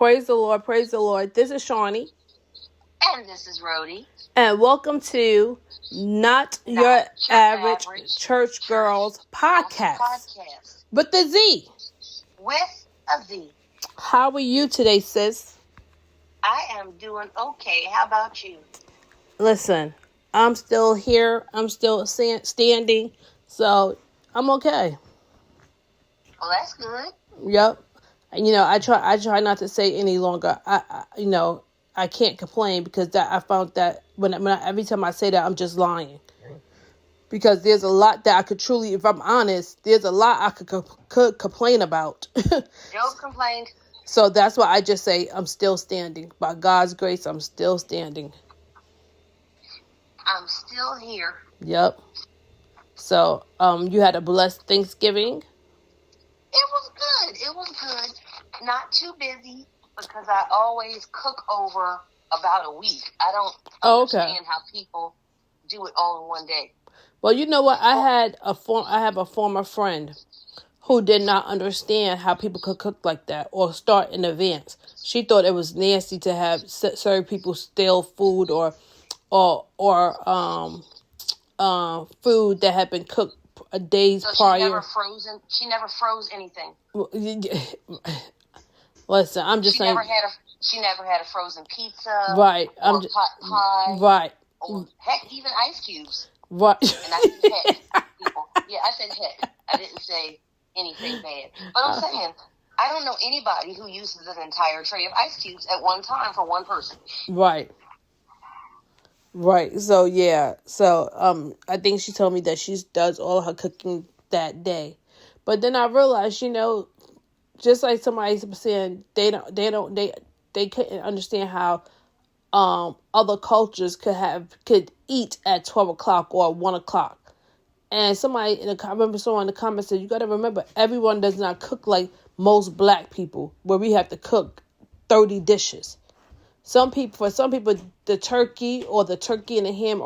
Praise the Lord, praise the Lord. This is Shawnee. And this is Rhodey. And welcome to Not Your Average Church Girls Podcast. With the Z. With a Z. How are you today, sis? I am doing okay. How about you? Listen, I'm still here. I'm still standing. So, I'm okay. Well, that's good. Yep. I try not to say any longer. I can't complain because I found that every time I say that, I'm just lying. Because there's a lot that I could truly, if I'm honest, there's a lot I could complain about. Don't complain. So that's why I just say I'm still standing. By God's grace, I'm still standing. I'm still here. Yep. So, you had a blessed Thanksgiving? It was good. Not too busy because I always cook over about a week. I don't understand how people do it all in one day. Well, you know what? I have a former friend who did not understand how people could cook like that or start in advance. She thought it was nasty to have serve people stale food or food that had been cooked days prior. She never froze anything. Listen, I'm just saying. She never had a frozen pizza. Right. Or pot pie. Right. Or heck, even ice cubes. Right. And I said heck, people. Yeah, I said heck. I didn't say anything bad. But I'm saying, I don't know anybody who uses an entire tray of ice cubes at one time for one person. Right. Right. So, yeah. So, I think she told me that she does all her cooking that day. But then I realized, just like somebody was saying, they couldn't understand how other cultures could eat at 12 o'clock or 1 o'clock. And I remember someone in the comments said, you got to remember, everyone does not cook like most black people, where we have to cook 30 dishes. For some people, the turkey and the ham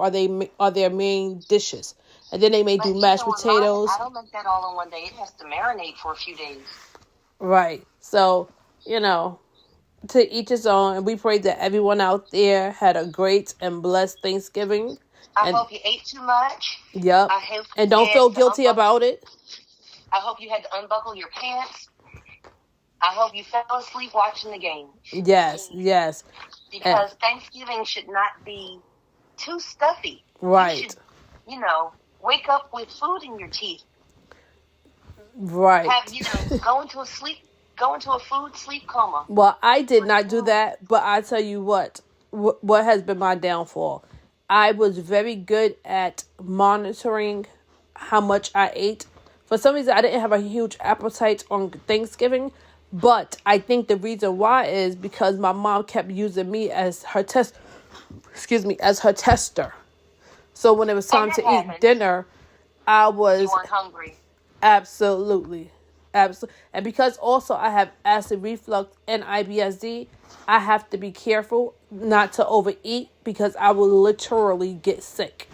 are their main dishes. And then they may do mashed potatoes. I don't make that all in one day. It has to marinate for a few days. Right. So, to each his own. And we pray that everyone out there had a great and blessed Thanksgiving. I hope you ate too much. Yep. And don't feel guilty about it. I hope you had to unbuckle your pants. I hope you fell asleep watching the game. Yes. Because Thanksgiving should not be too stuffy. Right. You should, wake up with food in your teeth. Right. Go into a food sleep coma. Well, I did not do that, but I tell you what has been my downfall. I was very good at monitoring how much I ate. For some reason, I didn't have a huge appetite on Thanksgiving, but I think the reason why is because my mom kept using me as her tester. So when it was time to eat dinner, you weren't hungry. Absolutely. And because also I have acid reflux and IBS-D, I have to be careful not to overeat because I will literally get sick.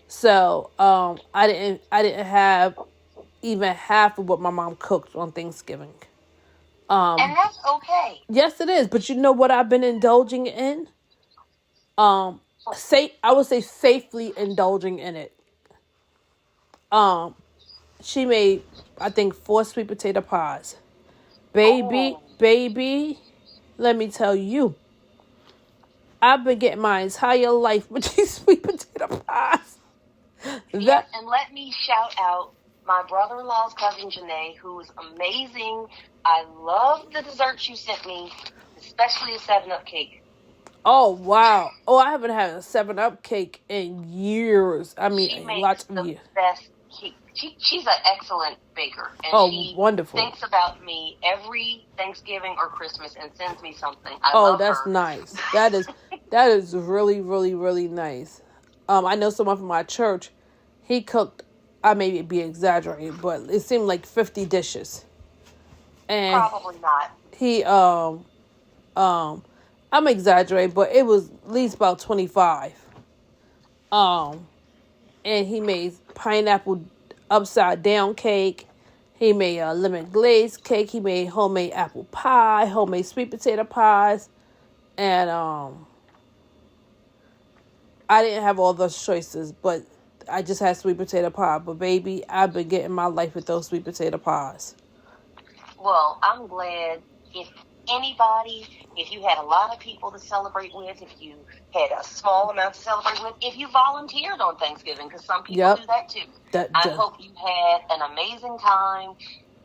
So, I didn't have even half of what my mom cooked on Thanksgiving. And that's okay. Yes, it is. But you know what I've been indulging in? I would say safely indulging in it. She made, I think, 4 sweet potato pies. Baby, let me tell you, I've been getting my entire life with these sweet potato pies. Yes, and let me shout out my brother-in-law's cousin, Janae, who is amazing. I love the desserts you sent me, especially a 7-Up cake. Oh, wow. Oh, I haven't had a 7-Up cake in years. I mean, she makes lots of the years. Best cake. She's an excellent baker. And she wonderful. Thinks about me every Thanksgiving or Christmas and sends me something. That's nice. That is really, really, really nice. I know someone from my church, he cooked, I may be exaggerating, but it seemed like 50 dishes. And probably not. He, I'm exaggerating, but it was at least about 25. And he made pineapple upside down cake. He made a lemon glazed cake. He made homemade apple pie, homemade sweet potato pies, and I didn't have all those choices, but I just had sweet potato pie. But baby, I've been getting my life with those sweet potato pies. Well, I'm glad if you had a lot of people to celebrate with, if you had a small amount to celebrate with, if you volunteered on Thanksgiving, because some people do that too. I hope you had an amazing time.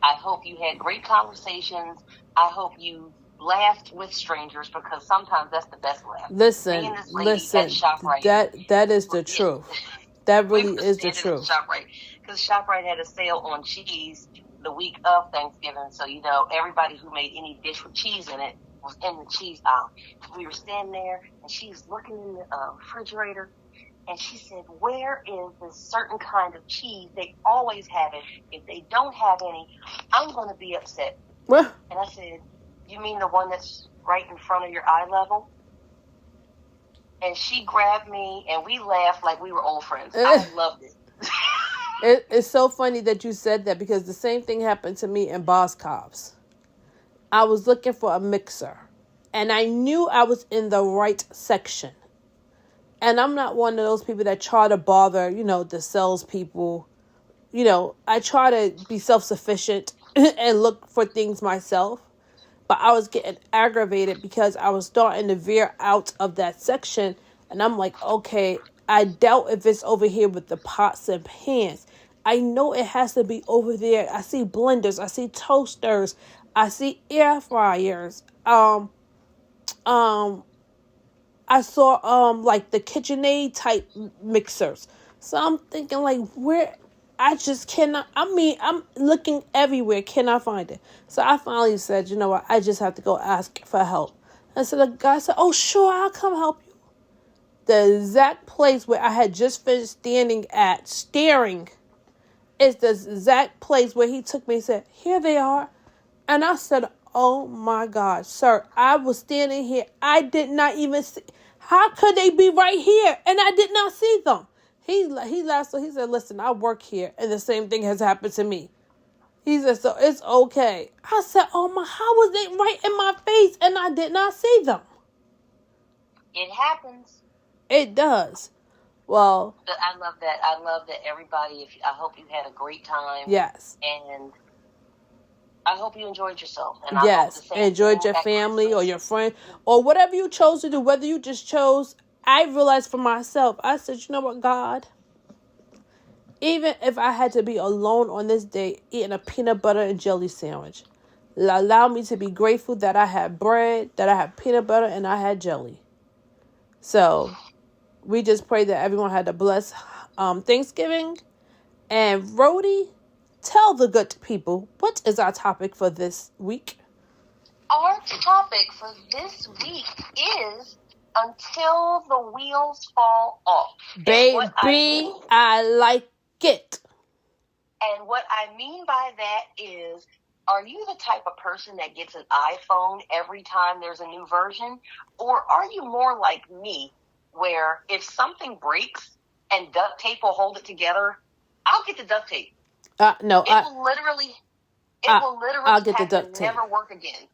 I hope you had great conversations. I hope you laughed with strangers, because sometimes that's the best laugh. Listen, that is the truth. That really is the truth. Because ShopRite had a sale on cheese the week of Thanksgiving, so everybody who made any dish with cheese in it was in the cheese aisle. We were standing there, and she was looking in the refrigerator, and she said, "Where is this certain kind of cheese? They always have it. If they don't have any, I'm going to be upset." What? And I said, "You mean the one that's right in front of your eye level?" And she grabbed me, and we laughed like we were old friends. I loved it. It's so funny that you said that, because the same thing happened to me in Boscov's. I was looking for a mixer, and I knew I was in the right section. And I'm not one of those people that try to bother, the salespeople. I try to be self-sufficient and look for things myself. But I was getting aggravated because I was starting to veer out of that section. And I'm like, okay, I doubt if it's over here with the pots and pans. I know it has to be over there. I see blenders. I see toasters. I see air fryers. I saw like the KitchenAid type mixers. So I'm thinking like, where? I just cannot. I'm looking everywhere. Cannot find it. So I finally said, you know what? I just have to go ask for help. And so the guy said, "Oh, sure, I'll come help you." The exact place where I had just finished staring, is the exact place where he took me and said, "Here they are." And I said, "Oh my God, sir, I was standing here. I did not even see. How could they be right here? And I did not see them." He laughed, so he said, "Listen, I work here, and the same thing has happened to me." He said, "So it's okay." I said, "Oh my, how was they right in my face and I did not see them?" It happens. It does. Well, but I love that. I love that everybody. I hope you had a great time. Yes. And I hope you enjoyed yourself. And yes, enjoyed your family or your friend or whatever you chose to do. Whether you just chose. I realized for myself, I said, "You know what, God? Even if I had to be alone on this day eating a peanut butter and jelly sandwich, allow me to be grateful that I had bread, that I had peanut butter, and I had jelly." So we just pray that everyone had a blessed Thanksgiving. And Rhodey, tell the good people, what is our topic for this week? Our topic for this week is Until the Wheels Fall Off. Baby, I like it. And what I mean by that is, are you the type of person that gets an iPhone every time there's a new version? Or are you more like me, where if something breaks and duct tape will hold it together, I'll get the duct tape. No, it will literally I'll get the duct tape. Never work again.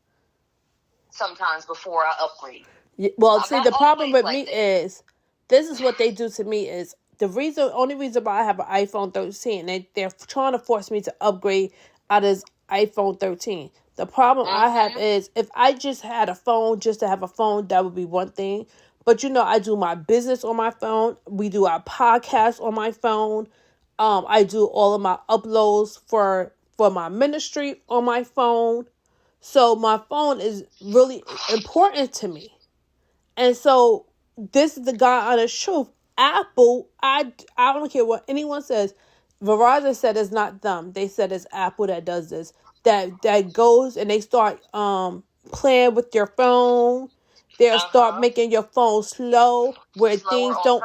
Sometimes before I upgrade. Yeah, well, see, the problem with me is, this is what they do to me is, only reason why I have an iPhone 13, they're trying to force me to upgrade out of this iPhone 13. The problem I have is, if I just had a phone just to have a phone, that would be one thing. But I do my business on my phone. We do our podcast on my phone. I do all of my uploads for my ministry on my phone. So my phone is really important to me. And so this is the God honest truth. Apple, I don't care what anyone says. Verizon said it's not them. They said it's Apple that does this. That goes and they start playing with your phone. They'll start making your phone slow where things don't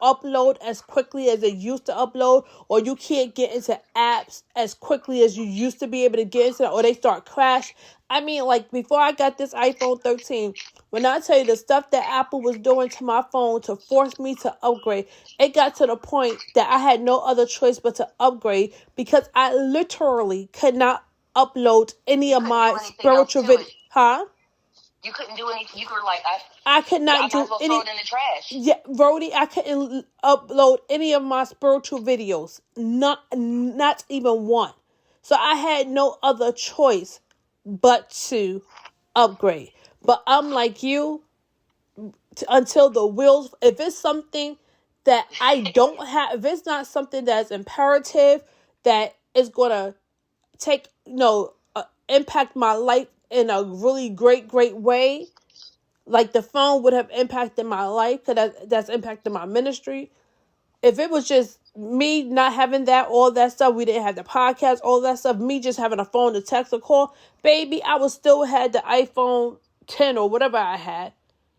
upload as quickly as they used to upload, or you can't get into apps as quickly as you used to be able to get into, or they start crash. I mean, like before I got this iPhone 13, When I tell you the stuff that Apple was doing to my phone to force me to upgrade, it got to the point that I had no other choice but to upgrade because I literally could not upload any of my spiritual videos. Huh? You couldn't do anything. You were like, I could not do I might as well throw it in the trash. Yeah, Brody, I couldn't upload any of my spiritual videos. Not even one. So I had no other choice but to upgrade. But I'm like you, until the wheels, if it's something that I don't have, if it's not something that's imperative, that is going to take, impact my life in a really great way, like the phone would have impacted my life, because that's impacted my ministry. If it was just me not having that, all that stuff, we didn't have the podcast, all that stuff, me just having a phone to text or call, baby, I would still had the iPhone 10 or whatever I had.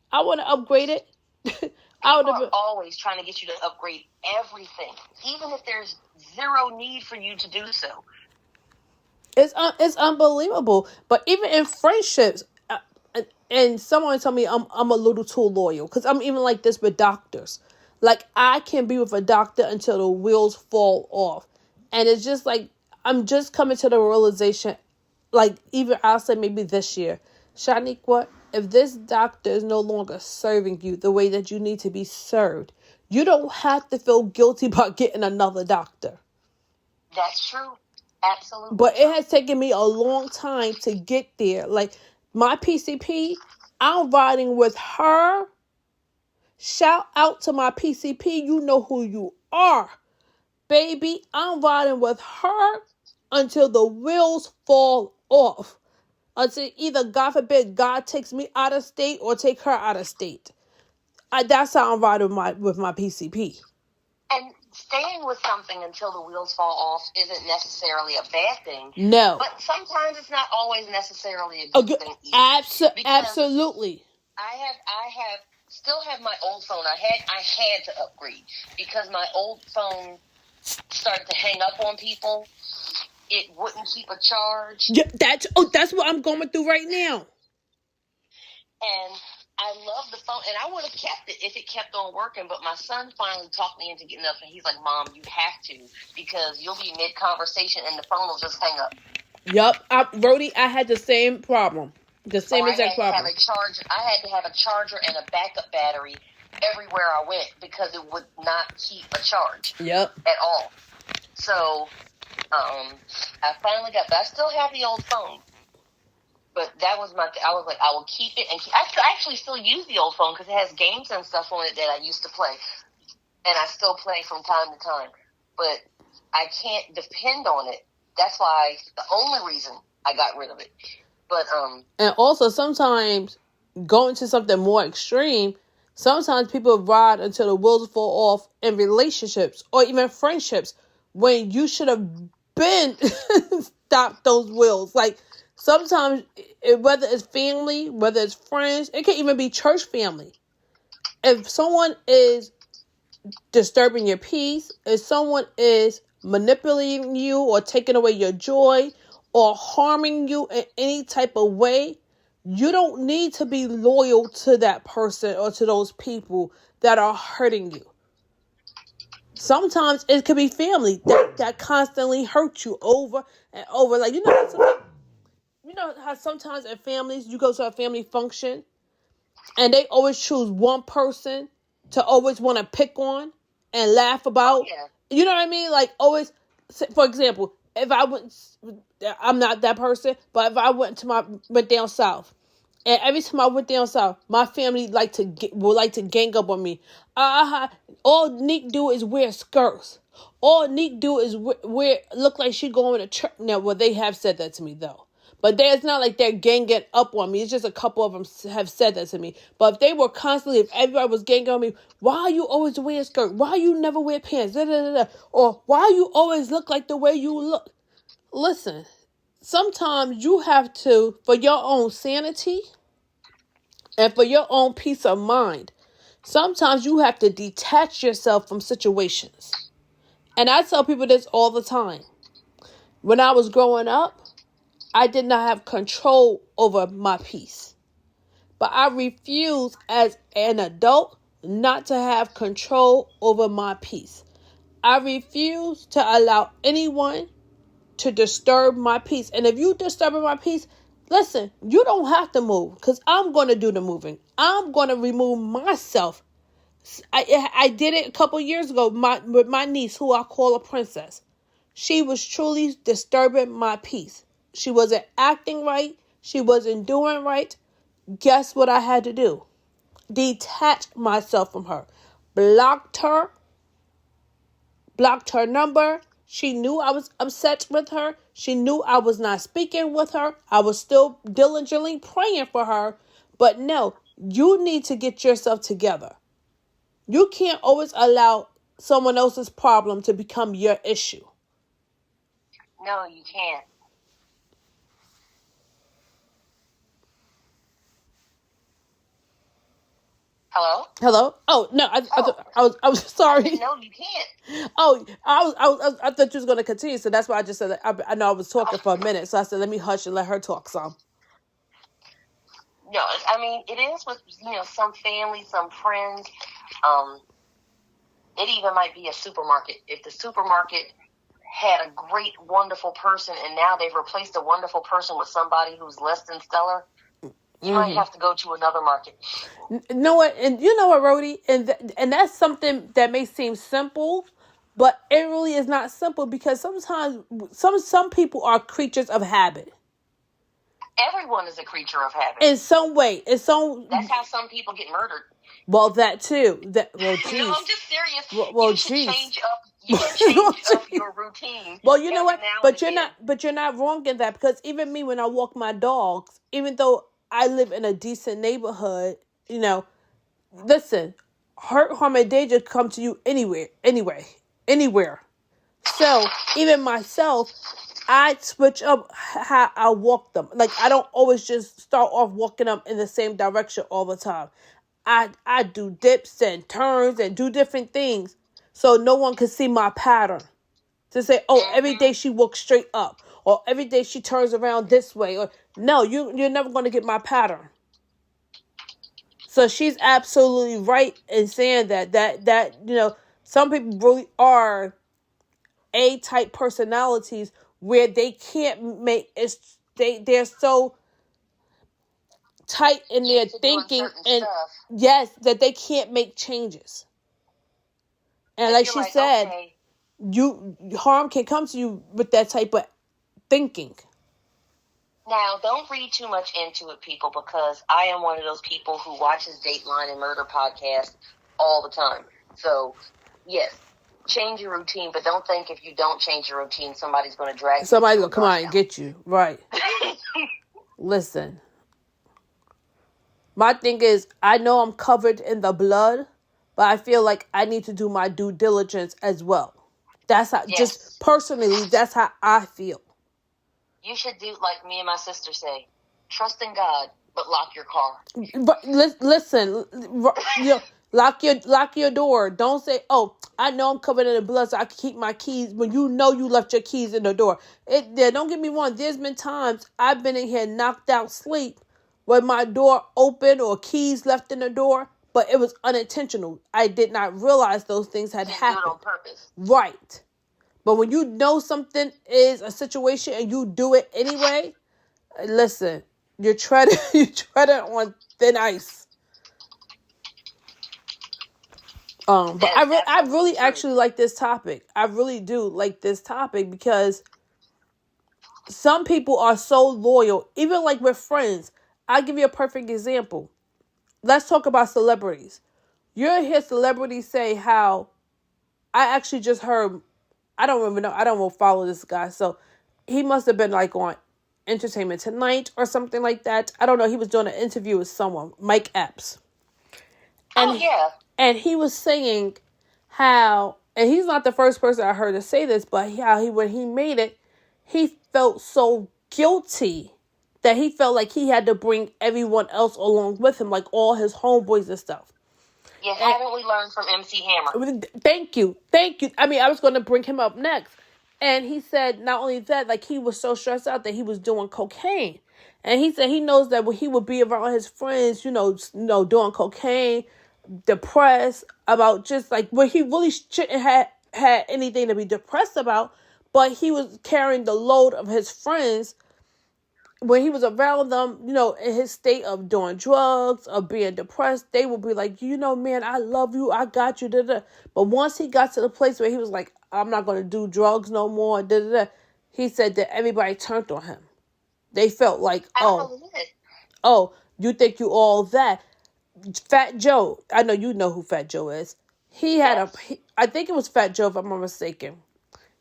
I want to upgrade it. People are always trying to get you to upgrade everything, even if there's zero need for you to do so. It's unbelievable. But even in friendships, and someone told me I'm a little too loyal, because I'm even like this with doctors. Like, I can be with a doctor until the wheels fall off. And it's just like, I'm just coming to the realization, like, even I'll say maybe this year, Shaniqua, if this doctor is no longer serving you the way that you need to be served, you don't have to feel guilty about getting another doctor. That's true. Absolutely. But it has taken me a long time to get there. Like, my PCP, I'm riding with her. Shout out to my PCP. You know who you are. Baby, I'm riding with her until the wheels fall off. Until either, God forbid, God takes me out of state or take her out of state. That's how I'm riding with my PCP. And staying with something until the wheels fall off isn't necessarily a bad thing. No. But sometimes it's not always necessarily a good thing either. Absolutely. I still have my old phone. I had to upgrade because my old phone started to hang up on people. It wouldn't keep a charge. Yeah, that's what I'm going through right now. And I love the phone, and I would have kept it if it kept on working, but my son finally talked me into getting up, and he's like, Mom, you have to, because you'll be mid-conversation, and the phone will just hang up. Yup. Brody, I had the same problem. The same exact problem. I had to have a charger and a backup battery everywhere I went, because it would not keep a charge. Yep. At all. So, I finally got, but I still have the old phone. But that was I was like, I will keep it. And I actually still use the old phone because it has games and stuff on it that I used to play. And I still play from time to time. But I can't depend on it. That's why, the only reason I got rid of it. But, and also sometimes going to something more extreme, sometimes people ride until the wheels fall off in relationships or even friendships when you should have been stopped those wheels. Like, sometimes, whether it's family, whether it's friends, it can even be church family. If someone is disturbing your peace, if someone is manipulating you or taking away your joy or harming you in any type of way, you don't need to be loyal to that person or to those people that are hurting you. Sometimes it could be family that constantly hurt you over and over. Like, you know how sometimes in families, you go to a family function and they always choose one person to always want to pick on and laugh about. Oh, yeah. You know what I mean? Like, always, for example, if I went, I'm not that person, but if I went down south, and every time I went down south, my family would like to gang up on me. All Nick do is wear skirts. All Nick do is look like she going to church. Now, well, they have said that to me though. But it's not like they're ganging up on me. It's just a couple of them have said that to me. But if everybody was ganging on me, why you always wear a skirt? Why you never wear pants? Or why you always look like the way you look? Listen, sometimes you have to, for your own sanity and for your own peace of mind, sometimes you have to detach yourself from situations. And I tell people this all the time. When I was growing up, I did not have control over my peace. but I refuse as an adult not to have control over my peace. I refuse to allow anyone to disturb my peace. And if you disturb my peace, listen, you don't have to move because I'm going to do the moving. I'm going to remove myself. I did it a couple years ago with my niece, who I call a princess. She was truly disturbing my peace. She wasn't acting right. She wasn't doing right. Guess what I had to do? Detach myself from her. Blocked her number. She knew I was upset with her. She knew I was not speaking with her. I was still diligently praying for her. But no, you need to get yourself together. You can't always allow someone else's problem to become your issue. No, you can't. Hello. Oh no, I was sorry. No, you can't. Oh, I thought you was going to continue, so that's why I just said that. I know I was talking for a minute, so I said let me hush and let her talk some. No, I mean it is with some family, some friends. It even might be a supermarket. If the supermarket had a great, wonderful person, and now they've replaced a wonderful person with somebody who's less than stellar, you might have to go to another market. You know what, Rhodey, and that's something that may seem simple, but it really is not simple because sometimes some people are creatures of habit. Everyone is a creature of habit. In some way, That's how some people get murdered. Well, that too. Well, geez. No, I'm just serious. Well, change up your routine. Well, you know what? But you're not wrong in that, because even me, when I walk my dogs, even though I live in a decent neighborhood, listen, hurt, harm, and danger come to you anywhere. So even myself, I switch up how I walk them. Like, I don't always just start off walking them in the same direction all the time. I do dips and turns and do different things so no one can see my pattern. To say, oh, every day she walks straight up, or every day she turns around this way, or no, you're never going to get my pattern. So she's absolutely right in saying that some people really are A-type personalities where they can't make it. They're so tight in their thinking and stuff. Yes, that they can't make changes. And like she said, okay, harm can come to you with that type of thinking. Now, don't read too much into it, people, because I am one of those people who watches Dateline and Murder podcasts all the time. So, yes, change your routine, but don't think if you don't change your routine, somebody's going to drag you. Somebody's going to come out and get you. Right. Listen. My thing is, I know I'm covered in the blood, but I feel like I need to do my due diligence as well. That's how, yes. Just personally, that's how I feel. You should do like me and my sister say, trust in God, but lock your car. But listen, lock your door. Don't say, oh, I know I'm covered in the blood, so I can keep my keys, when you know you left your keys in the door. Don't get me wrong, there's been times I've been in here knocked out sleep with my door open or keys left in the door, but it was unintentional. I did not realize those things had happened. Do it on purpose. Right. But when you know something is a situation and you do it anyway, listen, you're treading on thin ice. But I really actually like this topic. I really do like this topic because some people are so loyal, even like with friends. I'll give you a perfect example. Let's talk about celebrities. You'll hear celebrities say how, I actually just heard, I don't even know, I don't follow this guy, so he must have been like on Entertainment Tonight or something like that. I don't know, he was doing an interview with someone, Mike Epps. And, yeah. And he was saying how, and he's not the first person I heard to say this, but how when he made it, he felt so guilty that he felt like he had to bring everyone else along with him, like all his homeboys and stuff. Yeah, haven't we learned from MC Hammer? Thank you. I mean, I was going to bring him up next. And he said not only that, like he was so stressed out that he was doing cocaine. And he said he knows that when he would be around his friends, doing cocaine, depressed about just like when he really shouldn't have had anything to be depressed about, but he was carrying the load of his friends when he was around them, in his state of doing drugs, of being depressed. They would be like, man, I love you, I got you, da da. But once he got to the place where he was like, I'm not going to do drugs no more, da da da, he said that everybody turned on him. They felt like, oh, you think you all that. Fat Joe, I know who Fat Joe is. He had I think it was Fat Joe, if I'm not mistaken.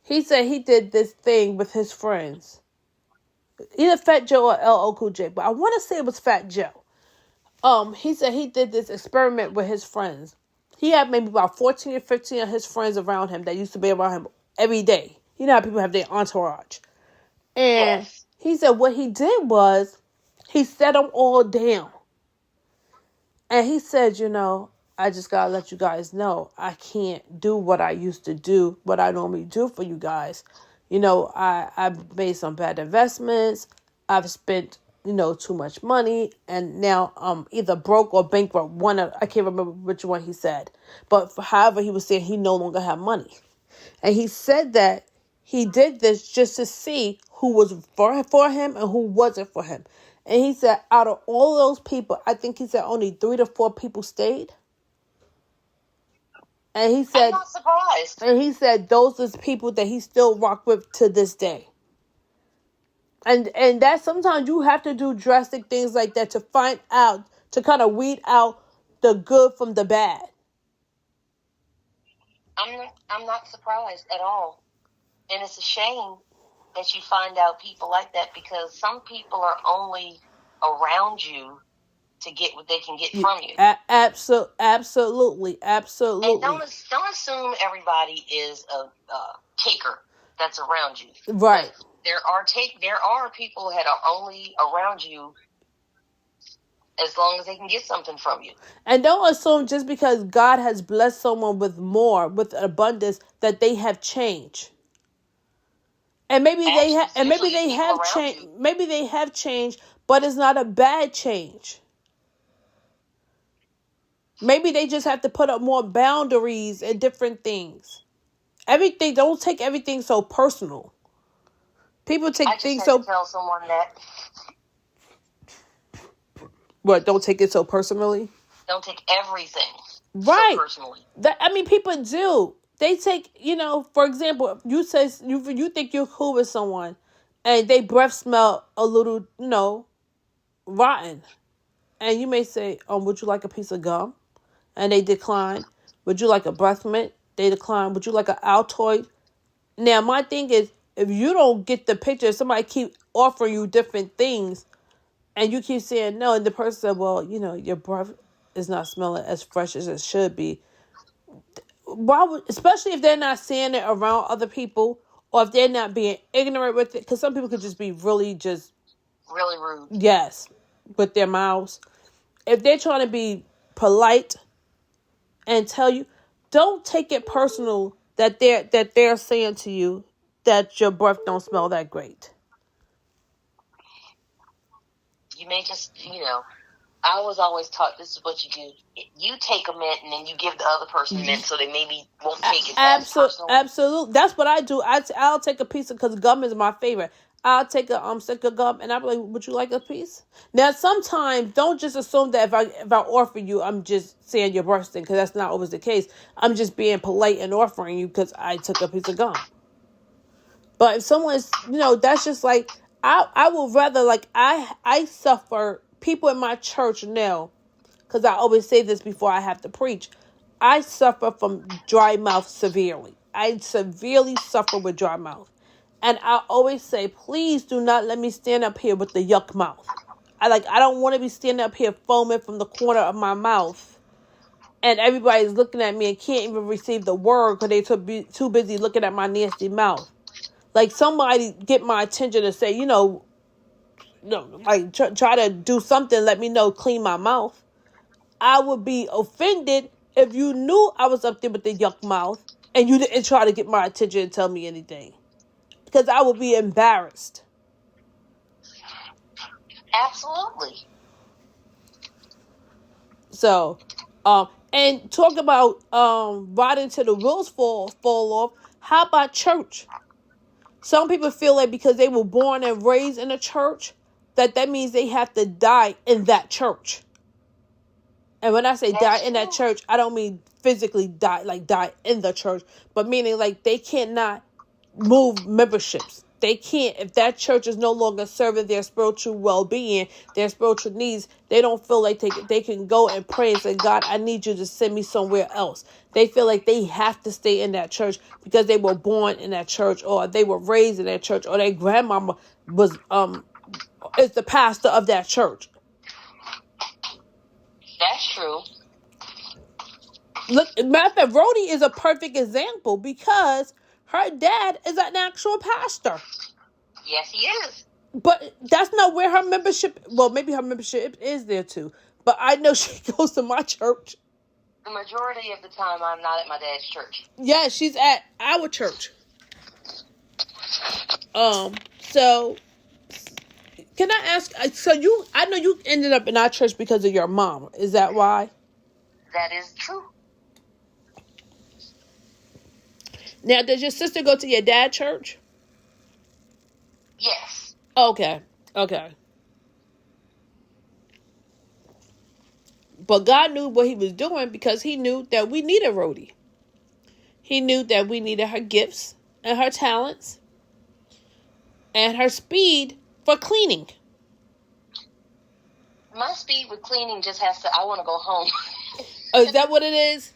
He said he did this thing with his friends. Either Fat Joe or LL Cool J, but I want to say it was Fat Joe. He said he did this experiment with his friends. He had maybe about 14 or 15 of his friends around him that used to be around him every day. You know how people have their entourage. And he said what he did was he set them all down. And he said, I just got to let you guys know I can't do what I used to do, what I normally do for you guys. I've made some bad investments. I've spent, too much money. And now I'm either broke or bankrupt. I can't remember which one he said. But however, he was saying he no longer had money. And he said that he did this just to see who was for him and who wasn't for him. And he said out of all those people, I think he said only 3 to 4 people stayed. And he said, I'm not surprised. And he said those are people that he still rock with to this day. And that sometimes you have to do drastic things like that to find out, to kind of weed out the good from the bad. I'm not surprised at all. And it's a shame that you find out people like that, because some people are only around you to get what they can get from you. Absolutely. And don't assume everybody is a taker that's around you. Right. There are people that are only around you as long as they can get something from you. And don't assume just because God has blessed someone with more, with abundance, that they have changed. And maybe they have changed. Maybe they have changed, but it's not a bad change. Maybe they just have to put up more boundaries and different things. Don't take everything so personal. People take things so. I just had to tell someone that. What? Don't take it so personally. Don't take everything so personally. People do. They take, for example, you say you think you're cool with someone, and they breath smell a little, rotten, and you may say, would you like a piece of gum? And they decline. Would you like a breath mint? They decline. Would you like an Altoid? Now, my thing is, if you don't get the picture, if somebody keep offering you different things, and you keep saying no, and the person said, well, your breath is not smelling as fresh as it should be. Especially if they're not saying it around other people, or if they're not being ignorant with it, because some people could just be really rude. Yes, with their mouths. If they're trying to be polite and tell you, don't take it personal that they're saying to you that your breath don't smell that great. You may just, I was always taught this is what you do. You take a mint and then you give the other person a mint, so they maybe won't take it as personal. Absolutely. That's what I do. I'll take a piece because gum is my favorite. I'll take a stick of gum and I'll be like, would you like a piece? Now, sometimes don't just assume that if I offer you, I'm just saying you're bursting, because that's not always the case. I'm just being polite and offering you because I took a piece of gum. But if someone's, that's just like, I would rather, like, I suffer. People in my church know, because I always say this before I have to preach, I suffer from dry mouth severely. I severely suffer with dry mouth. And I always say, please do not let me stand up here with the yuck mouth. I don't want to be standing up here foaming from the corner of my mouth, and everybody's looking at me and can't even receive the word because they're too busy looking at my nasty mouth. Like, somebody get my attention and say, try to do something, let me know, clean my mouth. I would be offended if you knew I was up there with the yuck mouth and you didn't try to get my attention and tell me anything. Because I would be embarrassed. Absolutely. So, and talk about riding till the wheels fall off. How about church? Some people feel like because they were born and raised in a church, that means they have to die in that church. And when I say die in that church, I don't mean physically die, like die in the church, but meaning like they cannot move memberships. They can't, if that church is no longer serving their spiritual well-being, their spiritual needs, they don't feel like they can go and pray and say, God, I need you to send me somewhere else. They feel like they have to stay in that church because they were born in that church, or they were raised in that church, or their grandmama was is the pastor of that church. That's true. Look, matter of fact, Rhodey is a perfect example because her dad is an actual pastor. Yes, he is. But that's not where her membership... Well, maybe her membership is there too. But I know she goes to my church. The majority of the time, I'm not at my dad's church. Yeah, she's at our church. So... Can I ask... So I know you ended up in our church because of your mom. Is that why? That is true. Now, does your sister go to your dad's church? Yes. Okay. But God knew what he was doing because he knew that we needed Rhodey. He knew that we needed her gifts and her talents and her speed for cleaning. My speed with cleaning just has to, I want to go home. Oh, is that what it is?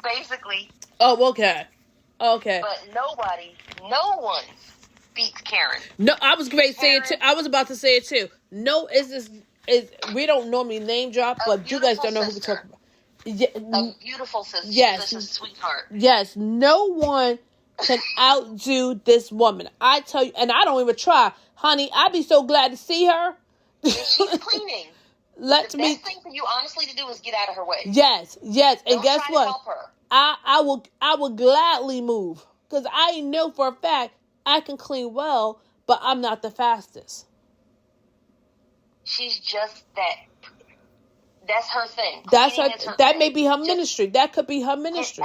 Basically. Oh, okay. But no one beats Karen. No, I was great saying it too. I was about to say it too. No, we don't normally name drop, but you guys don't know who we're talking about. Yeah, a beautiful sister. Yes. Such a sweetheart. Yes, no one can outdo this woman. I tell you, and I don't even try. Honey, I'd be so glad to see her. If she's cleaning, the best thing for you, honestly, to do is get out of her way. Yes. And don't guess try what? To help her. I will gladly move. Because I know for a fact I can clean well, but I'm not the fastest. She's just that. That's her thing. That may be her ministry. That could be her ministry.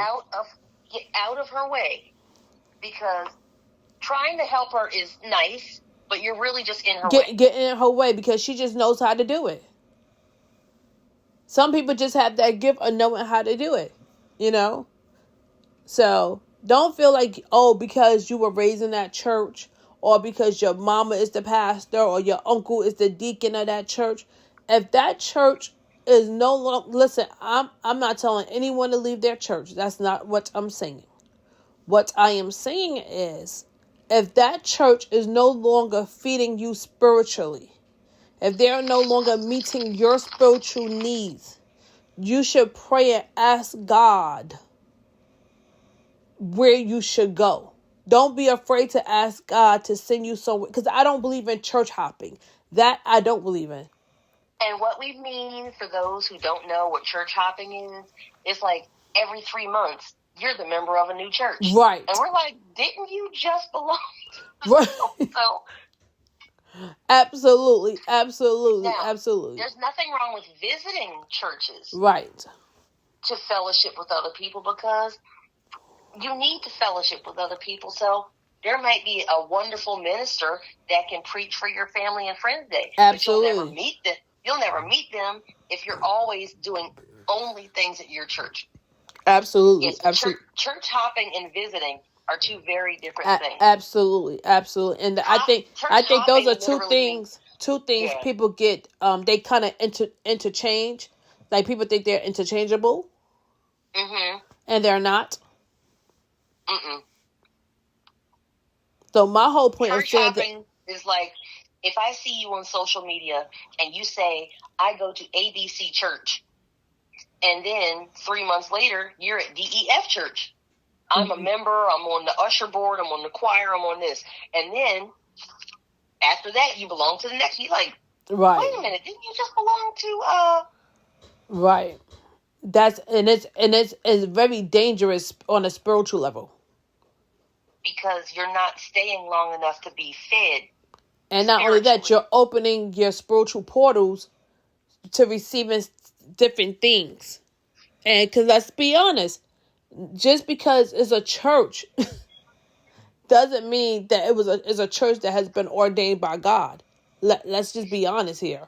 Get out of her way. Because trying to help her is nice, but you're really just in her way. Get in her way because she just knows how to do it. Some people just have that gift of knowing how to do it. You know? So, don't feel like, because you were raised in that church, or because your mama is the pastor, or your uncle is the deacon of that church. If that church is no longer... Listen, I'm not telling anyone to leave their church. That's not what I'm saying. What I am saying is, if that church is no longer feeding you spiritually, if they are no longer meeting your spiritual needs, you should pray and ask God where you should go. Don't be afraid to ask God to send you somewhere, because I don't believe in church hopping. That I don't believe in. And what we mean, for those who don't know what church hopping is like every 3 months, you're the member of a new church. Right. And we're like, didn't you just belong to right. So, absolutely. Now, Absolutely. There's nothing wrong with visiting churches. Right. To fellowship with other people, because you need to fellowship with other people. So there might be a wonderful minister that can preach for your family and friends day. Absolutely. But you'll never meet them if you're always doing only things at your church. Absolutely. Yes, Absolutely. Church hopping and visiting are two very different things. Absolutely. And I think those are two things yeah. people get, they kind of interchange. Like, people think they're interchangeable. Mm-hmm. And they're not. Mm-mm. So my whole point church hopping is like, if I see you on social media and you say, I go to ABC Church, and then 3 months later, you're at DEF Church. I'm a member, I'm on the usher board, I'm on the choir, I'm on this. And then, after that, you belong to the next. You're like, right. Wait a minute, didn't you just belong to, Right. It's very dangerous on a spiritual level. Because you're not staying long enough to be fed And not only that, you're opening your spiritual portals to receiving different things. And because let's be honest, just because it's a church doesn't mean that it's a church that has been ordained by God. Let's just be honest here.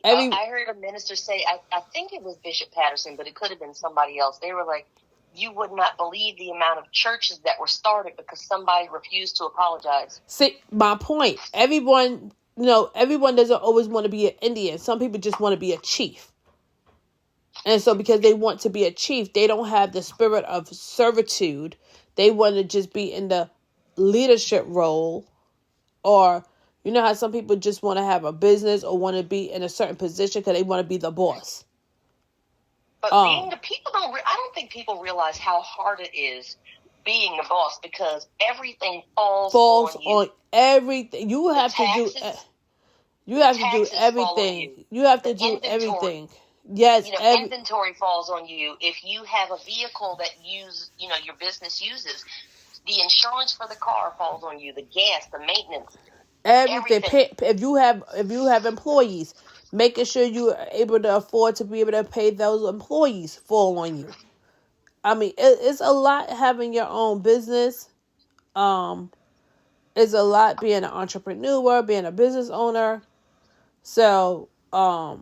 I heard a minister say, I think it was Bishop Patterson, but it could have been somebody else. They were like, you would not believe the amount of churches that were started because somebody refused to apologize. See, my point. Everyone doesn't always want to be an Indian. Some people just want to be a chief. And so because they want to be a chief, they don't have the spirit of servitude. They want to just be in the leadership role. Or, you know how some people just want to have a business or want to be in a certain position because they want to be the boss. But being the people I don't think people realize how hard it is being the boss, because everything falls on everything. You have to do everything. You have to do everything. Yes, inventory falls on you. If you have a vehicle that your business uses, the insurance for the car falls on you. The gas, the maintenance, everything. If you have employees, making sure you are able to afford to be able to pay those employees fall on you. I mean, it's a lot having your own business. It's a lot being an entrepreneur, being a business owner. So, so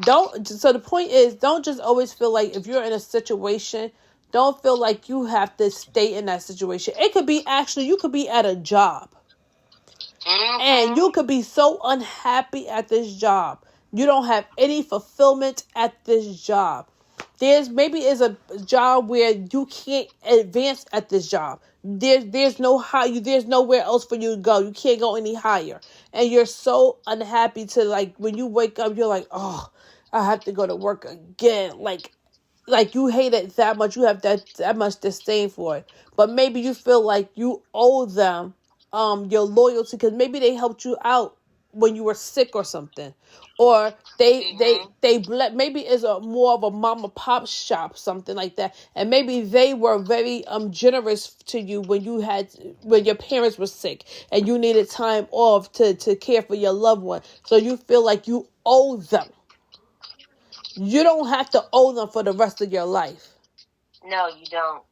the point is, don't just always feel like if you're in a situation, don't feel like you have to stay in that situation. It could be you could be at a job. Mm-hmm. And you could be so unhappy at this job. You don't have any fulfillment at this job. Maybe it's a job where you can't advance at this job. There's nowhere else for you to go. You can't go any higher. And you're so unhappy to, like, when you wake up, you're like, oh, I have to go to work again. Like you hate it that much. You have that much disdain for it. But maybe you feel like you owe them your loyalty because maybe they helped you out when you were sick or something. Or maybe it's more of a mom and pop shop, something like that. And maybe they were very generous to you when your parents were sick and you needed time off to care for your loved one. So you feel like you owe them. You don't have to owe them for the rest of your life. No, you don't.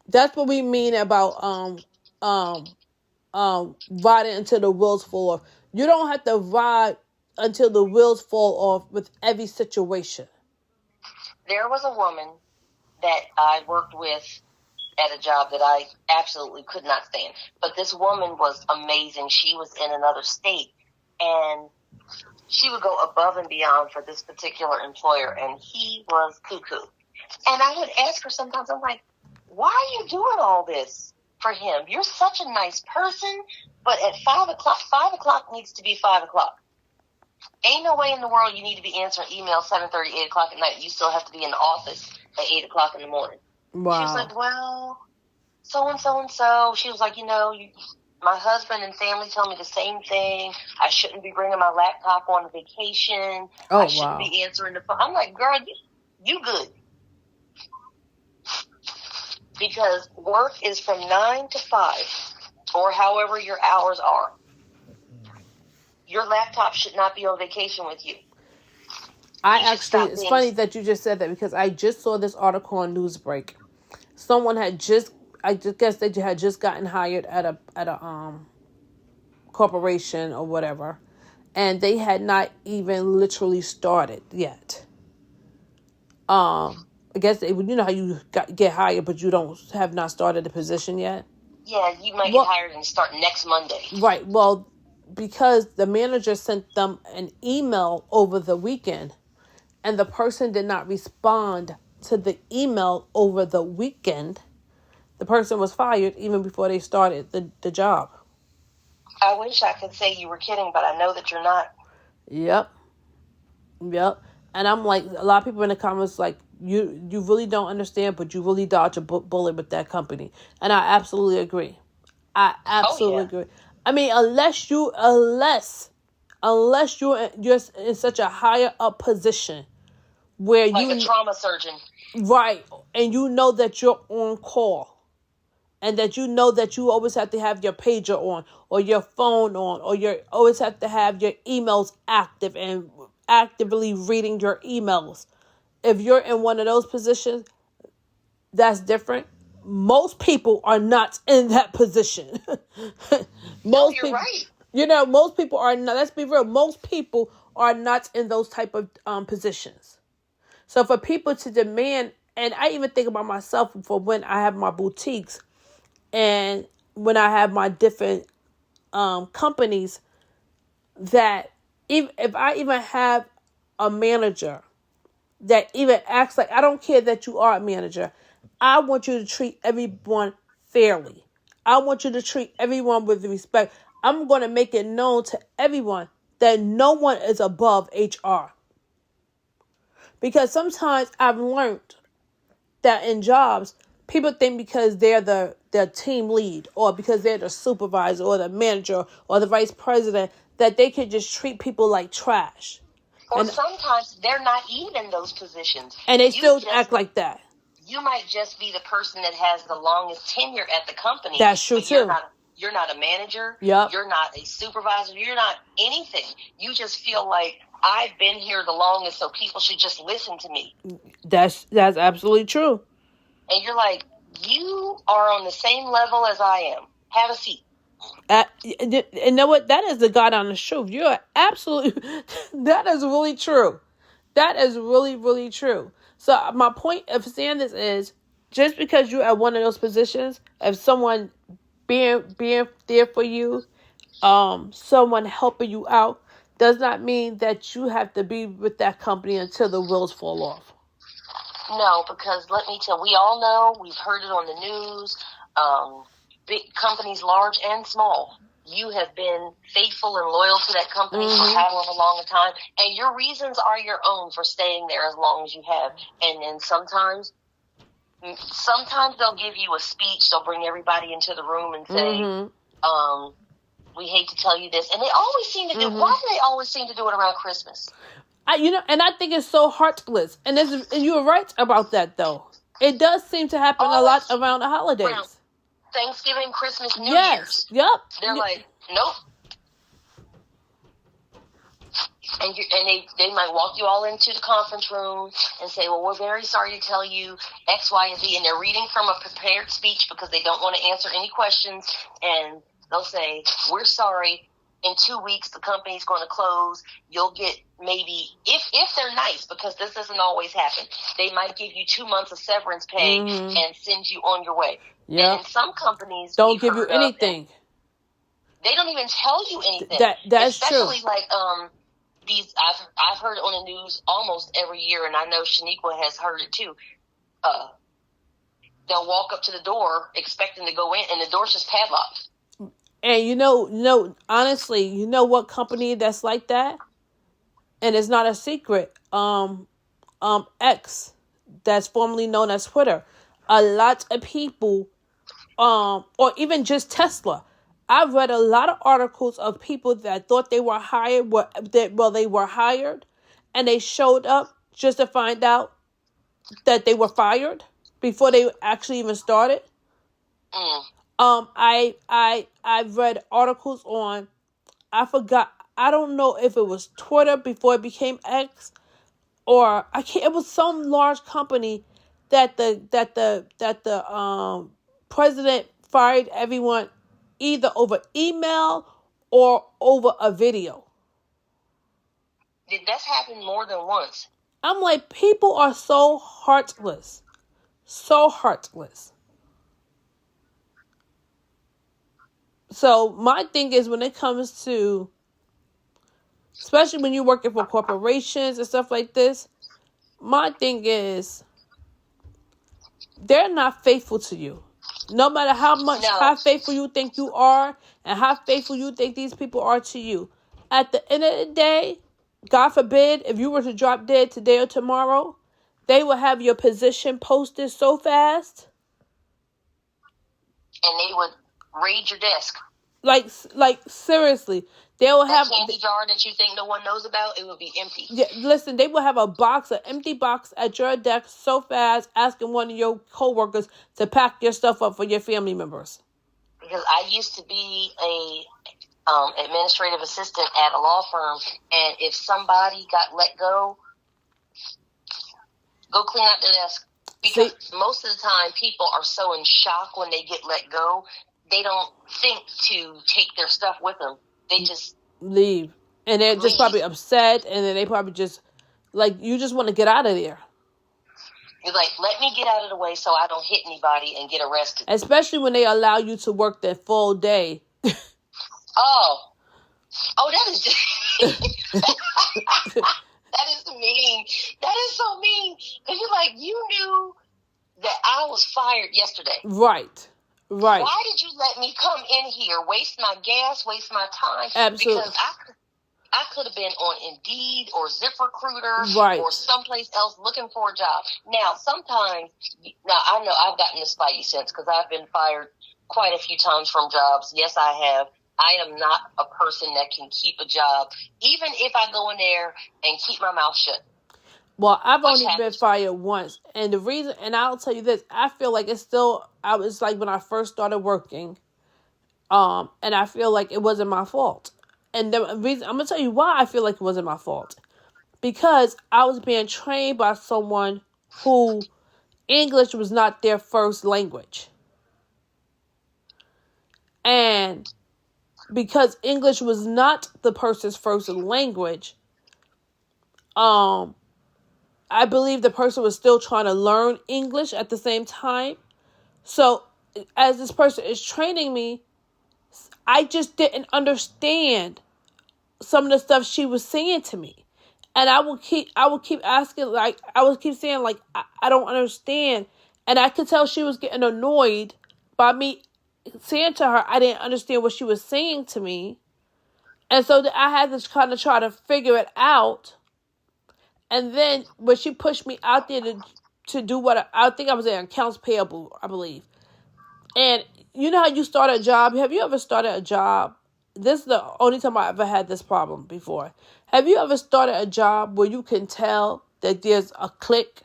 That's what we mean about riding until the wheels fall off. You don't have to ride until the wheels fall off with every situation. There was a woman that I worked with at a job that I absolutely could not stand. But this woman was amazing. She was in another state, and she would go above and beyond for this particular employer, and he was cuckoo. And I would ask her sometimes, I'm like, why are you doing all this for him? You're such a nice person, but at 5 o'clock needs to be 5 o'clock. Ain't no way in the world you need to be answering emails 7:30, 8 o'clock at night. You still have to be in the office at 8 o'clock in the morning. Wow. She was like, well, so-and-so and so. She was like, my husband and family tell me the same thing. I shouldn't be bringing my laptop on vacation. I shouldn't be answering the phone. I'm like, girl, you good. Because work is from 9 to 5, or however your hours are. Your laptop should not be on vacation with you. It's funny that you just said that, because I just saw this article on Newsbreak. Someone I guess they had just gotten hired at a corporation or whatever, and they had not even literally started yet. I guess you know how you get hired, but you have not started the position yet. Yeah, you might get hired and start next Monday. Right. Well, because the manager sent them an email over the weekend, and the person did not respond to the email over the weekend, the person was fired even before they started the job. I wish I could say you were kidding, but I know that you're not. Yep. And I'm like, a lot of people in the comments like, you really don't understand, but you really dodge a bullet with that company. And I absolutely agree. Agree. I mean, unless you're in such a higher up position where like a trauma surgeon, right, and you know that you're on call and that you know that you always have to have your pager on or your phone on, or you always have to have your emails active and actively reading your emails. If you're in one of those positions, that's different. Most people are not in that position. No, you're right. Most people are not. Let's be real. Most people are not in those type of positions. So for people to demand, and I even think about myself for when I have my boutiques and when I have my different companies, that if I even have a manager that even acts like, I don't care that you are a manager, I want you to treat everyone fairly. I want you to treat everyone with respect. I'm going to make it known to everyone that no one is above HR. Because sometimes I've learned that in jobs, people think because they're the team lead, or because they're the supervisor or the manager or the vice president, that they can just treat people like trash. Or sometimes they're not even in those positions. And they still act like that. You might just be the person that has the longest tenure at the company. That's true too. You're not a manager. Yep. You're not a supervisor. You're not anything. You just feel like, I've been here the longest, so people should just listen to me. That's absolutely true. And you're like, you are on the same level as I am. Have a seat. You know what? That is the God honest truth. You're absolutely, that is really true. That is really, really true. So my point of saying this is, just because you're at one of those positions, if someone being there for you, someone helping you out, does not mean that you have to be with that company until the wheels fall off. No, because let me tell you, we all know, we've heard it on the news, big companies, large and small. You have been faithful and loyal to that company for however long a time, and your reasons are your own for staying there as long as you have. And then sometimes they'll give you a speech, they'll bring everybody into the room and say, we hate to tell you this. And they always seem to do, why do they always seem to do it around Christmas? And I think it's so heartless. And you were right about that, though. It does seem to happen a lot around the holidays. Around Thanksgiving, Christmas, New Year's. Yep. They're like, nope. And they might walk you all into the conference room and say, well, we're very sorry to tell you X, Y, and Z. And they're reading from a prepared speech because they don't want to answer any questions. And they'll say, we're sorry. In 2 weeks, the company's going to close. You'll get maybe, if they're nice, because this doesn't always happen, they might give you 2 months of severance pay and send you on your way. Yeah. And in some companies, don't give you anything. They don't even tell you anything. That's especially true. Like these. I've heard it on the news almost every year, and I know Shaniqua has heard it too. They'll walk up to the door expecting to go in, and the door's just padlocked. And honestly, you know what company that's like that? And it's not a secret. X, that's formerly known as Twitter. A lot of people, or even just Tesla. I've read a lot of articles of people that thought they were hired, they were hired, and they showed up just to find out that they were fired before they actually even started. I've read articles on, I forgot, I don't know if it was Twitter before it became X, or it was some large company that the president fired everyone either over email or over a video. That's happened more than once. I'm like, people are so heartless. So heartless. So my thing is, when it comes to, especially when you're working for corporations and stuff like this, my thing is, they're not faithful to you. No matter how faithful you think you are and how faithful you think these people are to you. At the end of the day, God forbid, if you were to drop dead today or tomorrow, they will have your position posted so fast. And they would raid your desk. Like seriously, They will that have candy jar that you think no one knows about. It will be empty. Yeah, listen, they will have a box, an empty box at your desk so fast, asking one of your coworkers to pack your stuff up for your family members. Because I used to be a administrative assistant at a law firm, and if somebody got let go clean out the desk. Because most of the time, people are so in shock when they get let go, they don't think to take their stuff with them. They just leave. And they're just probably upset, and then they probably just, like, you just want to get out of there. You're like, let me get out of the way so I don't hit anybody and get arrested. Especially when they allow you to work that full day. Oh, that is just... That is mean. That is so mean. Because you're like, you knew that I was fired yesterday. Right. Why did you let me come in here, waste my gas, waste my time? Absolutely. Because I could have been on Indeed or ZipRecruiter or someplace else looking for a job. Now, sometimes, I know I've gotten the spidey sense because I've been fired quite a few times from jobs. Yes, I have. I am not a person that can keep a job, even if I go in there and keep my mouth shut. Well, I've only been fired once. And the reason, and I'll tell you this, I feel like it's like when I first started working, and I feel like it wasn't my fault. And the reason, I'm going to tell you why I feel like it wasn't my fault. Because I was being trained by someone who English was not their first language. And because English was not the person's first language, I believe the person was still trying to learn English at the same time. So as this person is training me, I just didn't understand some of the stuff she was saying to me. And I would keep asking, like, I would keep saying, like, I don't understand. And I could tell she was getting annoyed by me saying to her, I didn't understand what she was saying to me. And so I had to kind of try to figure it out. And then when she pushed me out there to do what I think I was in accounts payable, I believe. And you know how you start a job? Have you ever started a job? This is the only time I ever had this problem before. Have you ever started a job where you can tell that there's a click?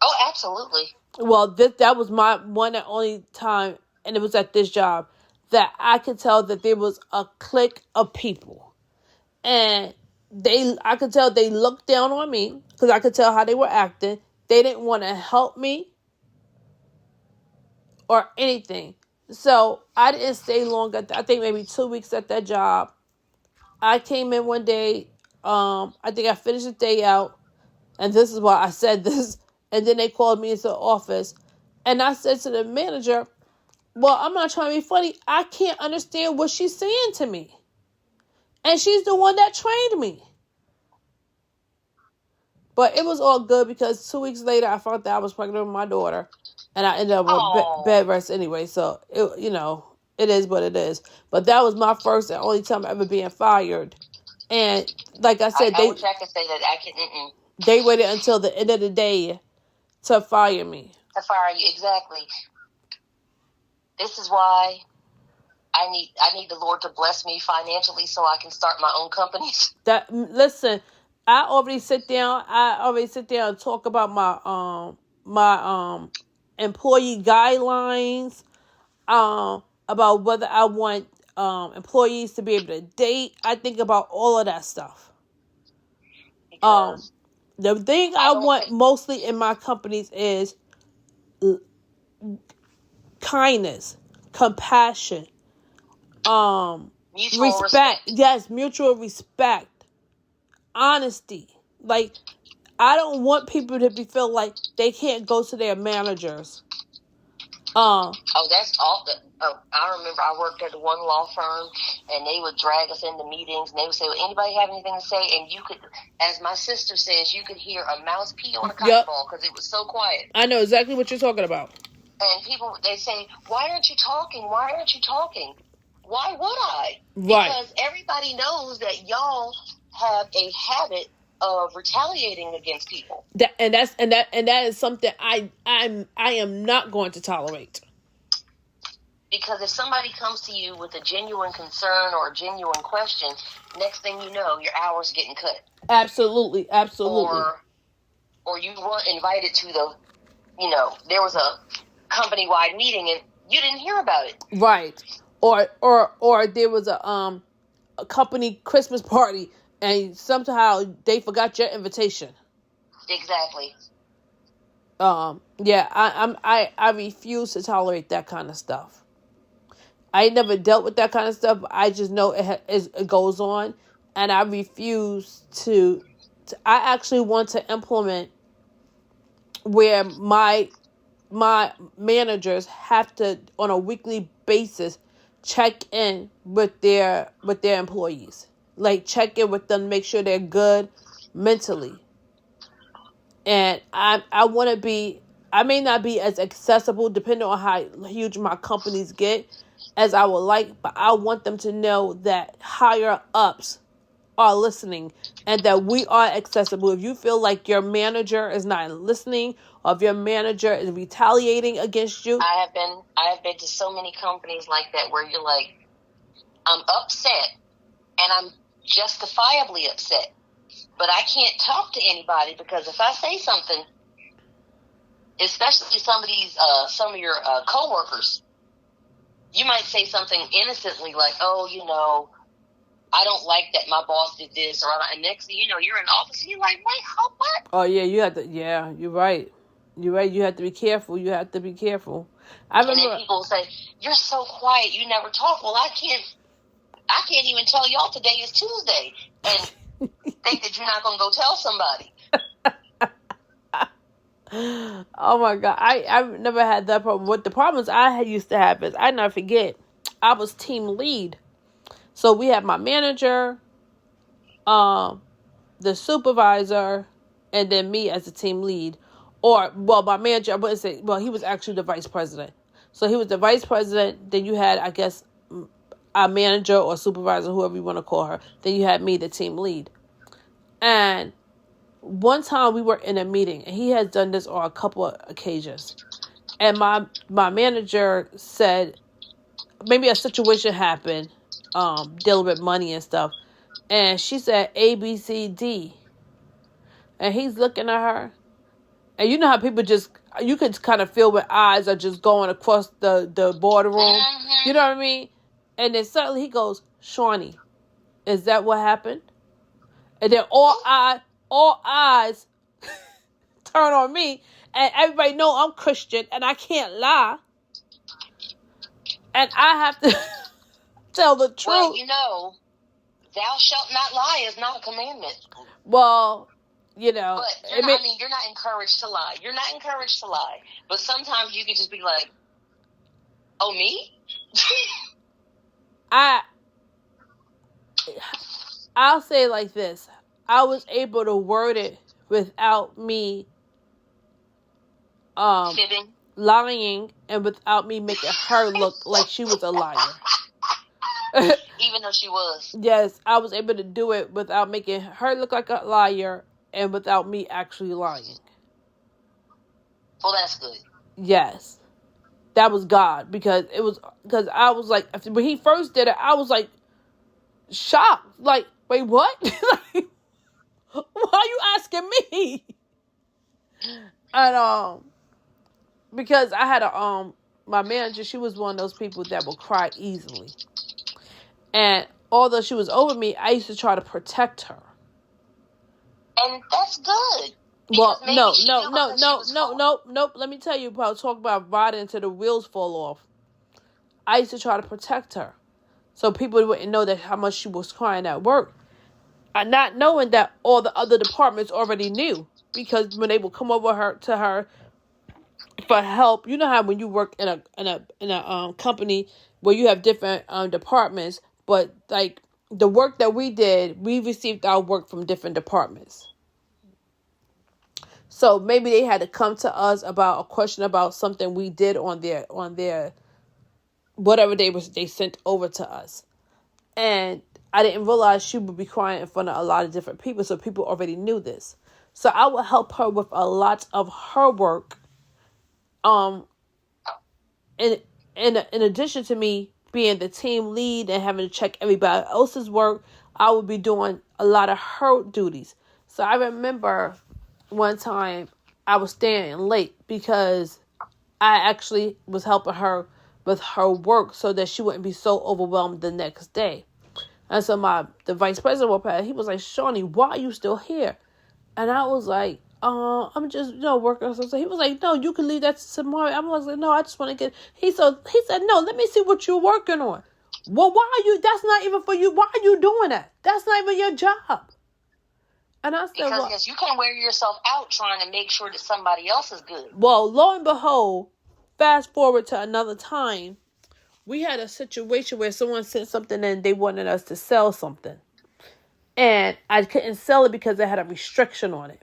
Oh, absolutely. Well, that was my one and only time, and it was at this job, that I could tell that there was a clique of people. And I could tell they looked down on me because I could tell how they were acting. They didn't want to help me or anything. So I didn't stay long. I think maybe 2 weeks at that job. I came in one day. I think I finished the day out. And this is why I said this. And then they called me into the office. And I said to the manager, well, I'm not trying to be funny. I can't understand what she's saying to me. And she's the one that trained me. But it was all good because 2 weeks later, I found out I was pregnant with my daughter. And I ended up with bed rest anyway. So, it is what it is. But that was my first and only time ever being fired. And like I said, I wish I could say that I can. They waited until the end of the day to fire me. To fire you, exactly. This is why I need the Lord to bless me financially so I can start my own companies. Listen, I already sit down and talk about my employee guidelines, about whether I want employees to be able to date. I think about all of that stuff. The thing I want mostly in my companies is kindness, compassion, mutual respect. Yes, mutual respect, honesty. Like, I don't want people to feel like they can't go to their managers. That's all. I remember I worked at one law firm, and they would drag us into meetings, and they would say, "Well, anybody have anything to say?" And you could, as my sister says, you could hear a mouse pee on a cotton ball because it was so quiet. I know exactly what you're talking about. And people, they say, "Why aren't you talking? Why aren't you talking?" Why would I? Right. Because everybody knows that y'all have a habit of retaliating against people. That is something I am not going to tolerate. Because if somebody comes to you with a genuine concern or a genuine question, next thing you know, your hours getting cut. Absolutely. Or you weren't invited to there was a company-wide meeting and you didn't hear about it. Right. Or there was a company Christmas party and somehow they forgot your invitation. Exactly. Yeah, I refuse to tolerate that kind of stuff. I never dealt with that kind of stuff. I just know it goes on, and I refuse to. I actually want to implement where my managers have to, on a weekly basis, check in with their employees. Like, check in with them, make sure they're good mentally. And I want to be, I may not be as accessible depending on how huge my companies get as I would like, but I want them to know that higher ups are listening and that we are accessible. If you feel like your manager is not listening or if your manager is retaliating against you. I have been to so many companies like that where you're like, I'm upset and I'm justifiably upset, but I can't talk to anybody because if I say something, especially some of your coworkers, you might say something innocently like, oh, I don't like that my boss did this, and next thing you know, you're in the office and you're like, wait, what? Oh yeah, you're right. You're right. You have to be careful. And then people say, you're so quiet, you never talk. Well, I can't even tell y'all today is Tuesday and think that you're not going to go tell somebody. Oh my God. I've never had that problem. What the problems I used to have is, I never forget, I was team lead. So we had my manager, the supervisor, and then me as a team lead. My manager, I wouldn't say, he was actually the vice president. So he was the vice president. Then you had, I guess, a manager or supervisor, whoever you want to call her. Then you had me, the team lead. And one time we were in a meeting, and he has done this on a couple of occasions. And my manager said, maybe a situation happened, dealing with money and stuff. And she said, A, B, C, D. And he's looking at her. And you know how people you could kind of feel when eyes are just going across the boardroom. Mm-hmm. You know what I mean? And then suddenly he goes, Shawnee, is that what happened? And then all eyes turn on me. And everybody know I'm Christian and I can't lie. And I have to tell the truth. Well, thou shalt not lie is not a commandment. Well, but you're not encouraged to lie. You're not encouraged to lie. But sometimes you can just be like, oh, me? I'll say it like this. I was able to word it without me lying and without me making her look like she was a liar. Even though she was. Yes, I was able to do it without making her look like a liar and without me actually lying. Well, that's good. Yes. That was God, because I was like, when he first did it, I was like shocked. Like, wait, what? Like, why are you asking me? And because I had my manager, she was one of those people that will cry easily. And although she was over me, I used to try to protect her. And that's good. Well, no. Let me tell you about talk about riding until the wheels fall off. I used to try to protect her, so people wouldn't know that how much she was crying at work, and not knowing that all the other departments already knew, because when they would come over to her for help, you know how when you work in a company where you have different departments, but like the work that we did, we received our work from different departments. So maybe they had to come to us about a question about something we did on their whatever they sent over to us. And I didn't realize she would be crying in front of a lot of different people. So people already knew this. So I would help her with a lot of her work. And in addition to me being the team lead and having to check everybody else's work, I would be doing a lot of her duties. So I remember one time I was staying late because I actually was helping her with her work so that she wouldn't be so overwhelmed the next day. And so the vice president walked past. He was like, Shawnee, why are you still here? And I was like, I'm just, working. So he was like, no, you can leave that tomorrow. I was like, no, I just want to get, he said, no, let me see what you're working on. Well, why are you, that's not even for you. Why are you doing that? That's not even your job. And I said, because yes, you can't wear yourself out trying to make sure that somebody else is good. Well, lo and behold, fast forward to another time, we had a situation where someone sent something and they wanted us to sell something. And I couldn't sell it because it had a restriction on it.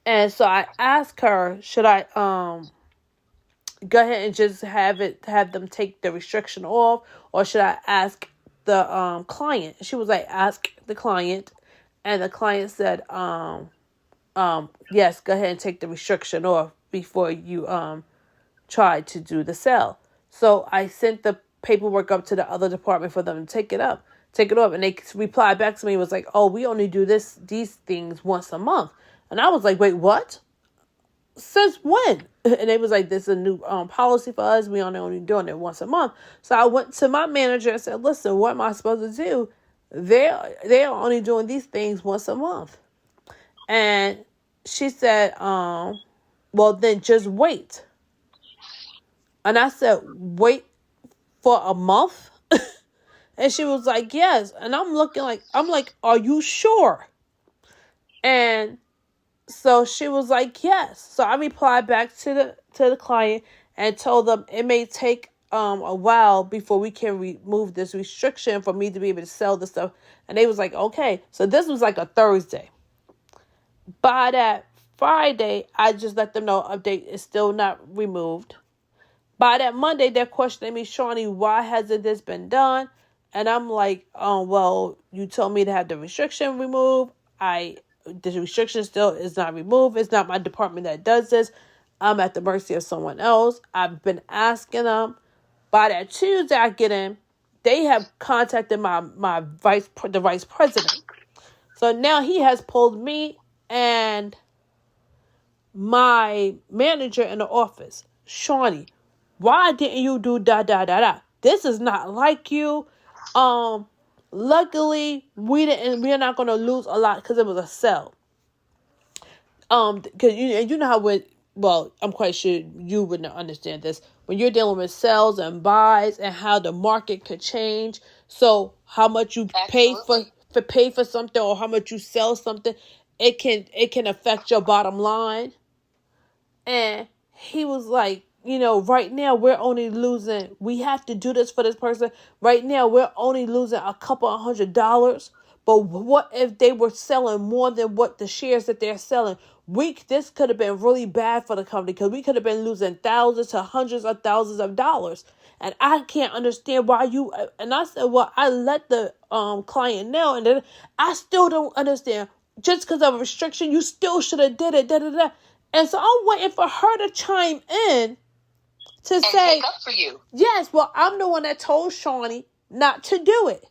And so I asked her, should I go ahead and just have them take the restriction off, or should I ask the client? She was like, ask the client. And the client said, yes, go ahead and take the restriction off before you try to do the sale. So I sent the paperwork up to the other department for them to take it off. And they replied back to me, was like, oh, we only do these things once a month. And I was like, wait, what? Since when? And they was like, this is a new policy for us. We only doing it once a month. So I went to my manager and said, listen, what am I supposed to do? They're only doing these things once a month. And she said, well, then just wait. And I said, wait for a month? And she was like, yes. And I'm like, are you sure? And so she was like, yes. So I replied back to the client and told them it may take a while before we can remove this restriction for me to be able to sell the stuff. And they was like, okay. So this was like a Thursday. By that Friday, I just let them know update is still not removed. By that Monday, they're questioning me, Shawnee, why hasn't this been done? And I'm like, well, you told me to have the restriction removed. The restriction still is not removed. It's not my department that does this. I'm at the mercy of someone else. I've been asking them. By that Tuesday I get in, they have contacted the vice president. So now he has pulled me and my manager in the office. Shawnee, why didn't you do da da da da? This is not like you. Luckily we're not going to lose a lot because it was a sell. Because you know how I'm quite sure you wouldn't understand this. When you're dealing with sales and buys and how the market could change. So how much you pay for something or how much you sell something, it can affect your bottom line. And he was like, right now we're only losing, we have to do this for this person. Right now we're only losing a couple of $100. But what if they were selling more than what the shares that they're selling? This could have been really bad for the company because we could have been losing thousands to hundreds of thousands of dollars. And I can't understand why you, and I said, well, I let the client know, and then I still don't understand. Just because of a restriction, you still should have did it, da da da. And so I'm waiting for her to chime in to say, take up for you. Yes, well, I'm the one that told Shawnee not to do it.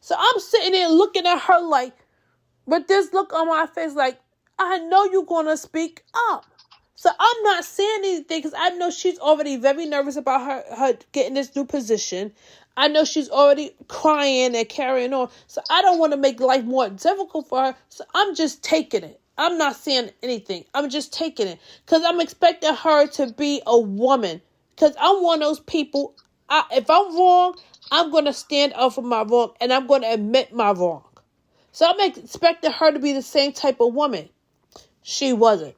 So I'm sitting there looking at her like, with this look on my face like, I know you're going to speak up. So I'm not saying anything because I know she's already very nervous about her getting this new position. I know she's already crying and carrying on. So I don't want to make life more difficult for her. So I'm just taking it. I'm not saying anything. I'm just taking it. Because I'm expecting her to be a woman. Because I'm one of those people. If I'm wrong, I'm going to stand up for my wrong. And I'm going to admit my wrong. So I'm expecting her to be the same type of woman. She wasn't.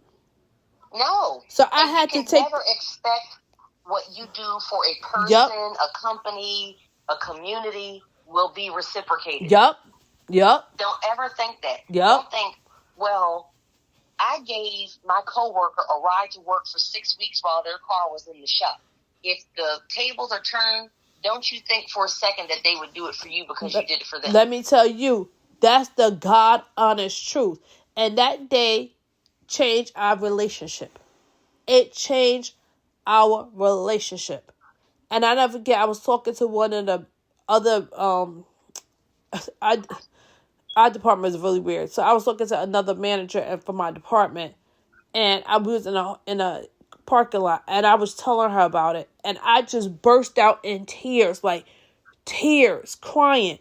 No. So I had to take. Never expect what you do for a person, a company, a community will be reciprocated. Yep. Don't ever think that. Yep. Don't think, well, I gave my coworker a ride to work for 6 weeks while their car was in the shop. If the tables are turned, don't you think for a second that they would do it for you because you did it for them. Let me tell you, that's the God honest truth. And that day changed our relationship. It changed our relationship. And I never forget, I was talking to one of the other, I, our department is really weird. So I was talking to another manager for my department, and I was in a parking lot, and I was telling her about it, and I just burst out in tears, like tears, crying.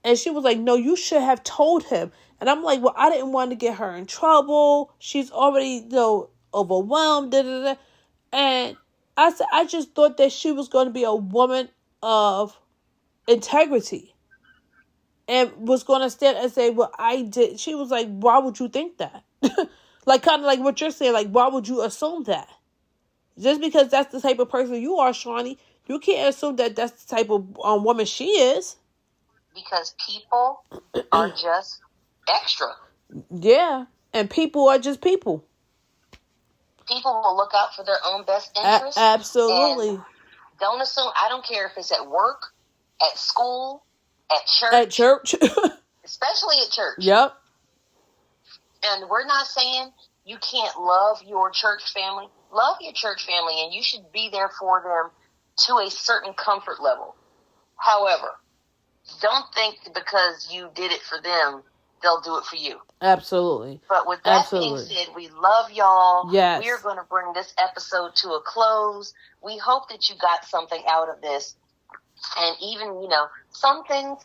And she was like, no, you should have told him. And I'm like, well, I didn't want to get her in trouble. She's already, overwhelmed. Da, da, da. And I said, I just thought that she was going to be a woman of integrity and was going to stand and say, well, I did. She was like, why would you think that? Like, kind of like what you're saying. Like, why would you assume that? Just because that's the type of person you are, Shawnee, you can't assume that that's the type of woman she is. Because people are just extra. Yeah, and people are just people. People will look out for their own best interests. Absolutely. And don't assume. I don't care if it's at work, at school, at church. At church. Especially at church. Yep. And we're not saying you can't love your church family. Love your church family, and you should be there for them to a certain comfort level. However, don't think because you did it for them, they'll do it for you. Absolutely. But with that being said, we love y'all. Yes. We are going to bring this episode to a close. We hope that you got something out of this. And even, some things,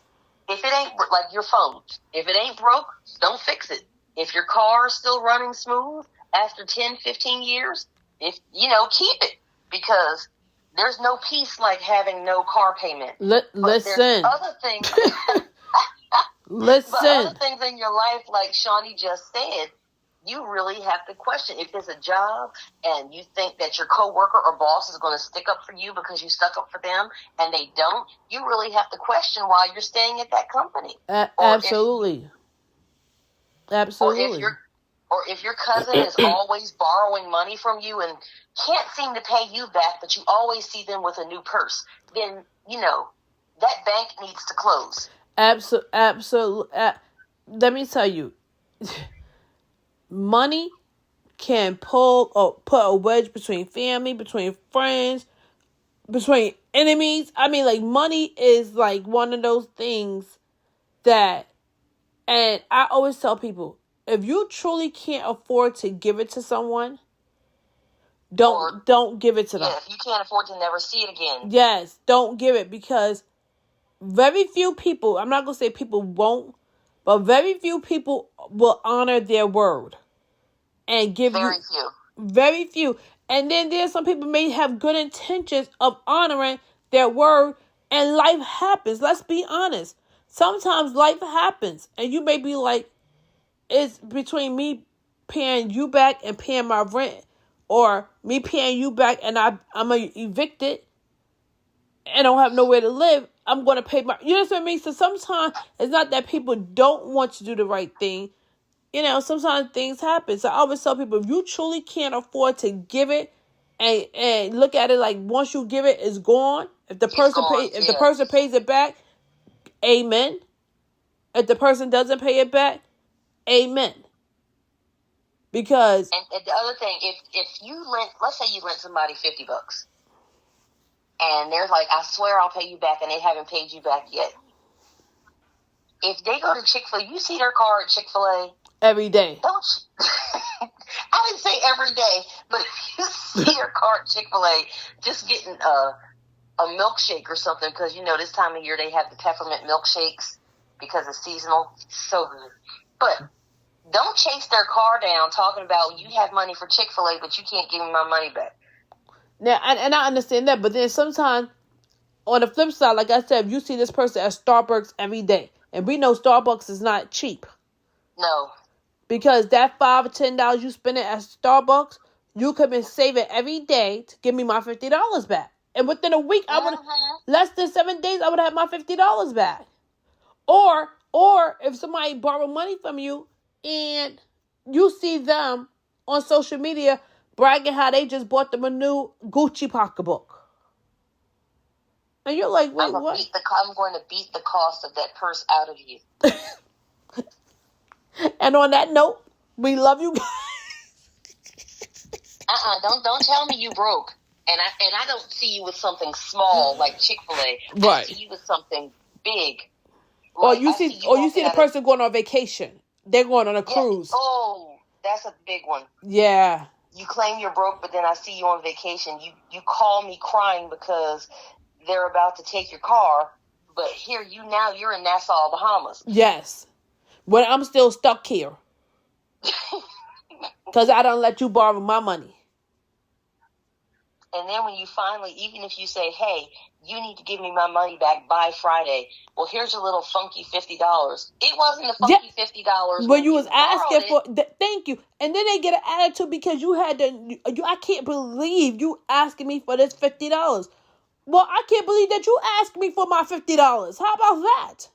if it ain't, like your phone, if it ain't broke, don't fix it. If your car is still running smooth after 10, 15 years, keep it. Because there's no peace like having no car payment. Listen. Other things. Listen. But other things in your life, like Shawnee just said, you really have to question. If there's a job and you think that your coworker or boss is going to stick up for you because you stuck up for them and they don't, you really have to question why you're staying at that company. Absolutely. Absolutely. Or if your cousin is always borrowing money from you and can't seem to pay you back, but you always see them with a new purse, then, that bank needs to close. Absolutely. Let me tell you, money can put a wedge between family, between friends, between enemies. I mean, like, money is like one of those things that, and I always tell people, if you truly can't afford to give it to someone, don't give it to them. Yeah, if you can't afford to never see it again. Yes, don't give it, because very few people, I'm not going to say people won't, but very few people will honor their word and give very few. Very few. And then there's some people may have good intentions of honoring their word, and life happens. Let's be honest. Sometimes life happens, and you may be like, it's between me paying you back and paying my rent, or me paying you back and I'm evicted and don't have nowhere to live. I'm going to pay my... You know what I mean? So sometimes it's not that people don't want to do the right thing. Sometimes things happen. So I always tell people, if you truly can't afford to give it and look at it like once you give it, it's gone. If the person pays it back, amen. If the person doesn't pay it back, amen. Because... And the other thing, if you let's say you lent somebody $50, and they're like, I swear I'll pay you back, and they haven't paid you back yet. If they go to Chick-fil-A, you see their car at Chick-fil-A every day. Don't I didn't say every day, but if you see your car at Chick-fil-A just getting a milkshake or something, because this time of year they have the peppermint milkshakes because it's seasonal. So good. But don't chase their car down talking about you have money for Chick-fil-A, but you can't give me my money back. Now, and I understand that, but then sometimes, on the flip side, like I said, if you see this person at Starbucks every day, and we know Starbucks is not cheap. No. Because that $5 or $10 you spend it at Starbucks, you could have been saving every day to give me my $50 back. And within a week, less than 7 days, I would have my $50 back. Or if somebody borrowed money from you, and you see them on social media bragging how they just bought them a new Gucci pocketbook. And you're like, wait, what? I'm going to beat the cost of that purse out of you. And on that note, we love you guys. Don't tell me you broke. And I don't see you with something small like Chick-fil-A. Right. I see you with something big. Or you see the person going on vacation. They're going on a cruise. Oh, that's a big one. Yeah. You claim you're broke, but then I see you on vacation. You call me crying because they're about to take your car, but you're in Nassau, Bahamas. Yes. When I'm still stuck here. Because I don't let you borrow my money. And then when you finally, even if you say, hey, you need to give me my money back by Friday. Well, here's a little funky $50. It wasn't a funky $50 when you was asking for. Thank you. And then they get an attitude because you had to. I can't believe you asking me for this $50. Well, I can't believe that you asked me for my $50. How about that?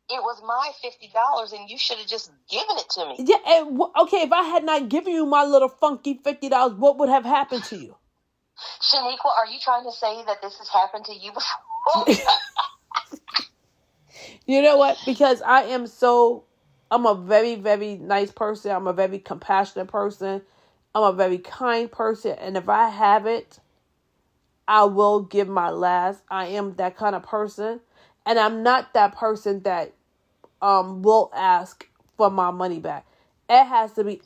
It was my $50, and you should have just given it to me. Yeah. And, okay, if I had not given you my little funky $50, what would have happened to you? Shaniqua, are you trying to say that this has happened to you before? You know what? Because I'm a very, very nice person. I'm a very compassionate person. I'm a very kind person. And if I have it, I will give my last. I am that kind of person. And I'm not that person that will ask for my money back. It has to be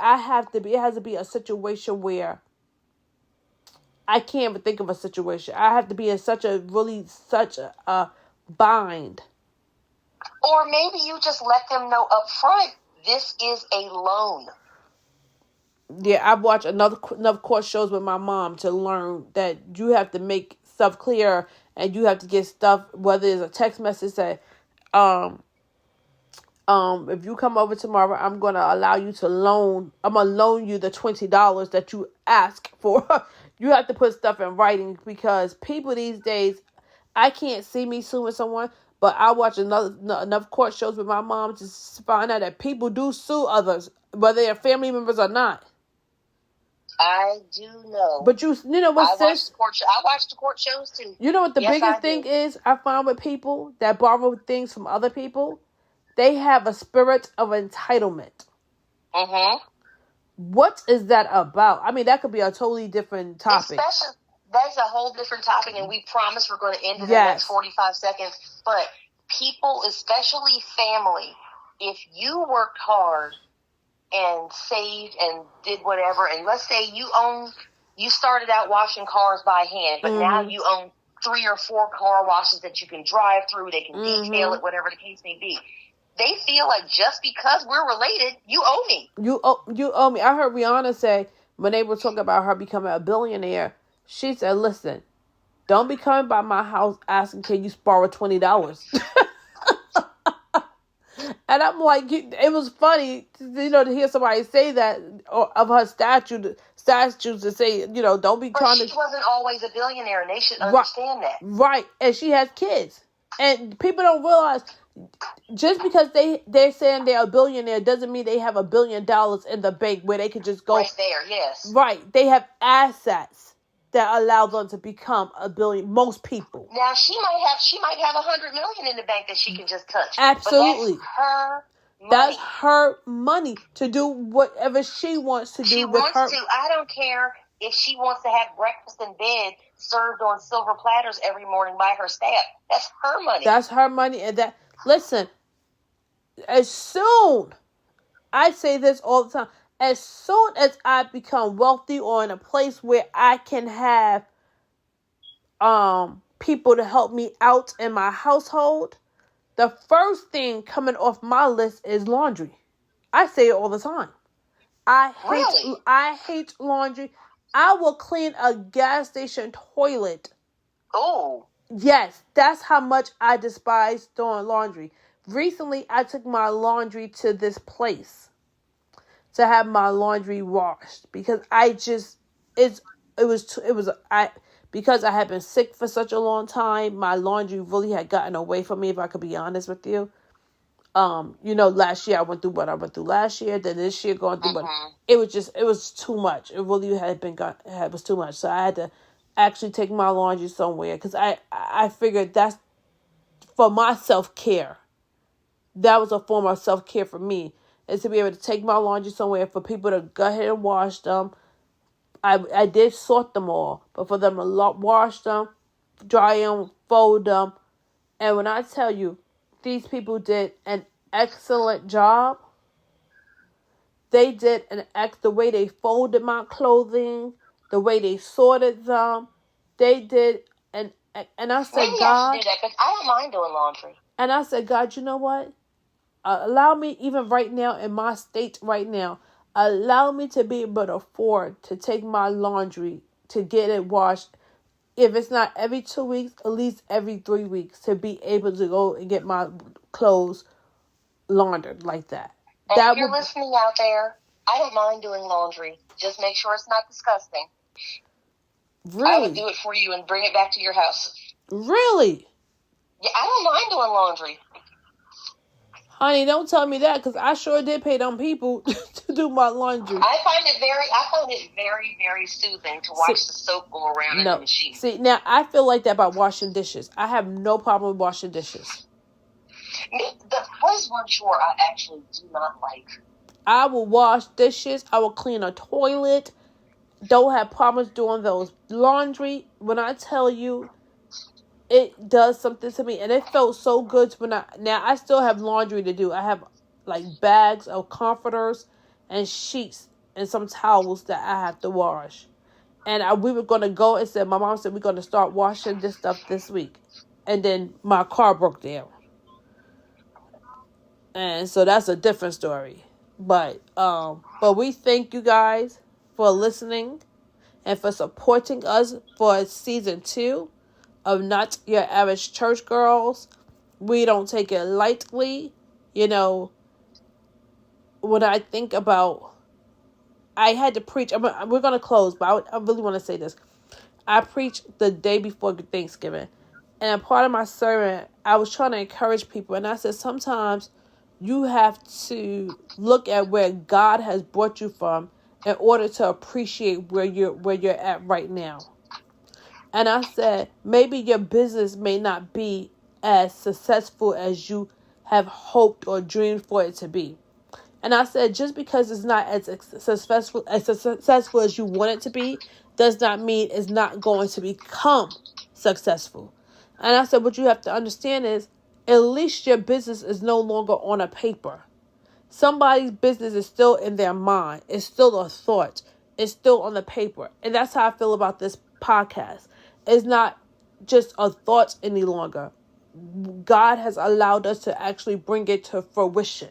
a situation where I can't even think of a situation. I have to be in such a bind. Or maybe you just let them know up front, this is a loan. Yeah, I've watched enough court shows with my mom to learn that you have to make stuff clear, and you have to get stuff, whether it's a text message that, if you come over tomorrow, I'm going to allow you to loan you the $20 that you ask for. You have to put stuff in writing because people these days, I can't see me suing someone, but I watch enough court shows with my mom to find out that people do sue others, whether they're family members or not. I do know. But you know what, sis? I watch the court shows too. You know what the biggest thing is I find with people that borrow things from other people? They have a spirit of entitlement. Mm-hmm. What is that about? I mean, that could be a totally different topic. That's a whole different topic, and we promise we're going to end in the next 45 seconds. But people, especially family, if you worked hard and saved and did whatever, and let's say you started out washing cars by hand, but now you own 3 or 4 car washes that you can drive through, they can detail it, whatever the case may be. They feel like just because we're related, you owe me. You owe me. I heard Rihanna say, when they were talking about her becoming a billionaire, she said, listen, don't be coming by my house asking, can you borrow $20? And I'm like, it was funny, to hear somebody say that of her statues to say, don't be trying to. She wasn't always a billionaire, and they should understand that. Right, and she has kids, and people don't realize just because they're saying they're a billionaire doesn't mean they have $1 billion in the bank where they could just go right there. Yes, right. They have assets that allow them to become a billion. Most people. Now she might have $100 million in the bank that she can just touch. Absolutely, but that's her money. That's her money to do whatever she wants to do. She wants to. I don't care if she wants to have breakfast in bed served on silver platters every morning by her staff. That's her money. That's her money, and that. Listen, as soon, I say this all the time, as soon as I become wealthy or in a place where I can have people to help me out in my household, the first thing coming off my list is laundry. I say it all the time. I hate laundry. I will clean a gas station toilet. Oh. Yes, that's how much I despise doing laundry. Recently, I took my laundry to this place to have my laundry washed because because I had been sick for such a long time, my laundry really had gotten away from me, if I could be honest with you. Last year I went through what I went through last year, then this year going through, but it was too much. It really was too much. So I had to actually take my laundry somewhere because I figured that's for my self-care. That was a form of self-care for me, is to be able to take my laundry somewhere for people to go ahead and wash them, I did sort them all, but for them to wash them, dry them, fold them, and when I tell you, these people did an excellent job. They did the way they folded my clothing, the way they sorted them. They did and I said, maybe God, I should do that because I don't mind doing laundry. And I said, God, you know what? Allow me, even right now in my state right now, allow me to be able to afford to take my laundry to get it washed. If it's not every 2 weeks, at least every 3 weeks, to be able to go and get my clothes laundered like that. And if you're listening out there, I don't mind doing laundry. Just make sure it's not disgusting. Really? I would do it for you and bring it back to your house. Really? Yeah, I don't mind doing laundry. Honey, don't tell me that, because I sure did pay them people to do my laundry. I find it very, very soothing to watch the soap go around in the machine. See, now I feel like that about washing dishes. I have no problem with washing dishes. That was one chore I actually do not like. I will wash dishes. I will clean a toilet. Don't have problems doing those laundry. When I tell you, it does something to me. And it felt so good now I still have laundry to do. I have like bags of comforters and sheets and some towels that I have to wash. And we were going to go and said, my mom said, we're going to start washing this stuff this week. And then my car broke down. And so that's a different story. But we thank you guys for listening and for supporting us for season 2 of Not Your Average Church Girls. We don't take it lightly. You know, when I think about, I had to preach, we're going to close, but I really want to say this. I preached the day before Thanksgiving. And part of my sermon, I was trying to encourage people. And I said, sometimes you have to look at where God has brought you from in order to appreciate where you're at right now. And I said, maybe your business may not be as successful as you have hoped or dreamed for it to be. And I said, just because it's not as successful as you want it to be, does not mean it's not going to become successful. And I said, what you have to understand is, at least your business is no longer on a paper. Somebody's business is still in their mind. It's still a thought. It's still on the paper. And that's how I feel about this podcast. It's not just a thought any longer. God has allowed us to actually bring it to fruition.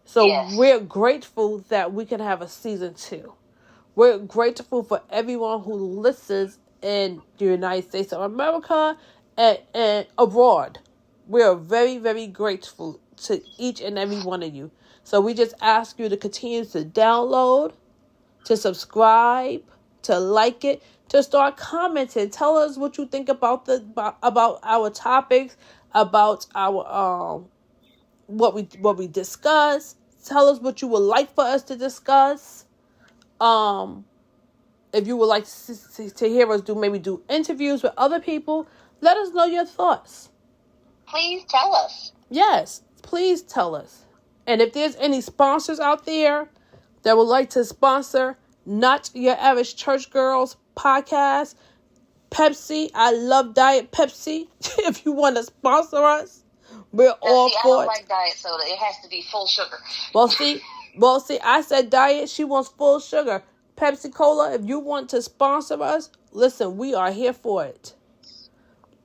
So We're grateful that we can have a season 2. We're grateful for everyone who listens in the United States of America and abroad. We are very, very grateful to each and every one of you. So we just ask you to continue to download, to subscribe, to like it, to start commenting. Tell us what you think about our topics, about our what we discuss. Tell us what you would like for us to discuss. If you would like to hear us do interviews with other people, let us know your thoughts. Please tell us. Yes, please tell us. And if there's any sponsors out there that would like to sponsor Not Your Average Church Girls podcast, Pepsi, I love Diet Pepsi. If you want to sponsor us, we're all for it. I don't like diet soda. It has to be full sugar. Well, see, I said diet. She wants full sugar. Pepsi Cola, if you want to sponsor us, listen, we are here for it.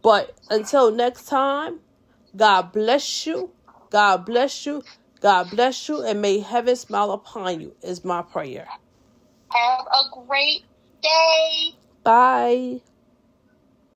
But until next time, God bless you. God bless you. God bless you. And may heaven smile upon you is my prayer. Have a great day. Bye.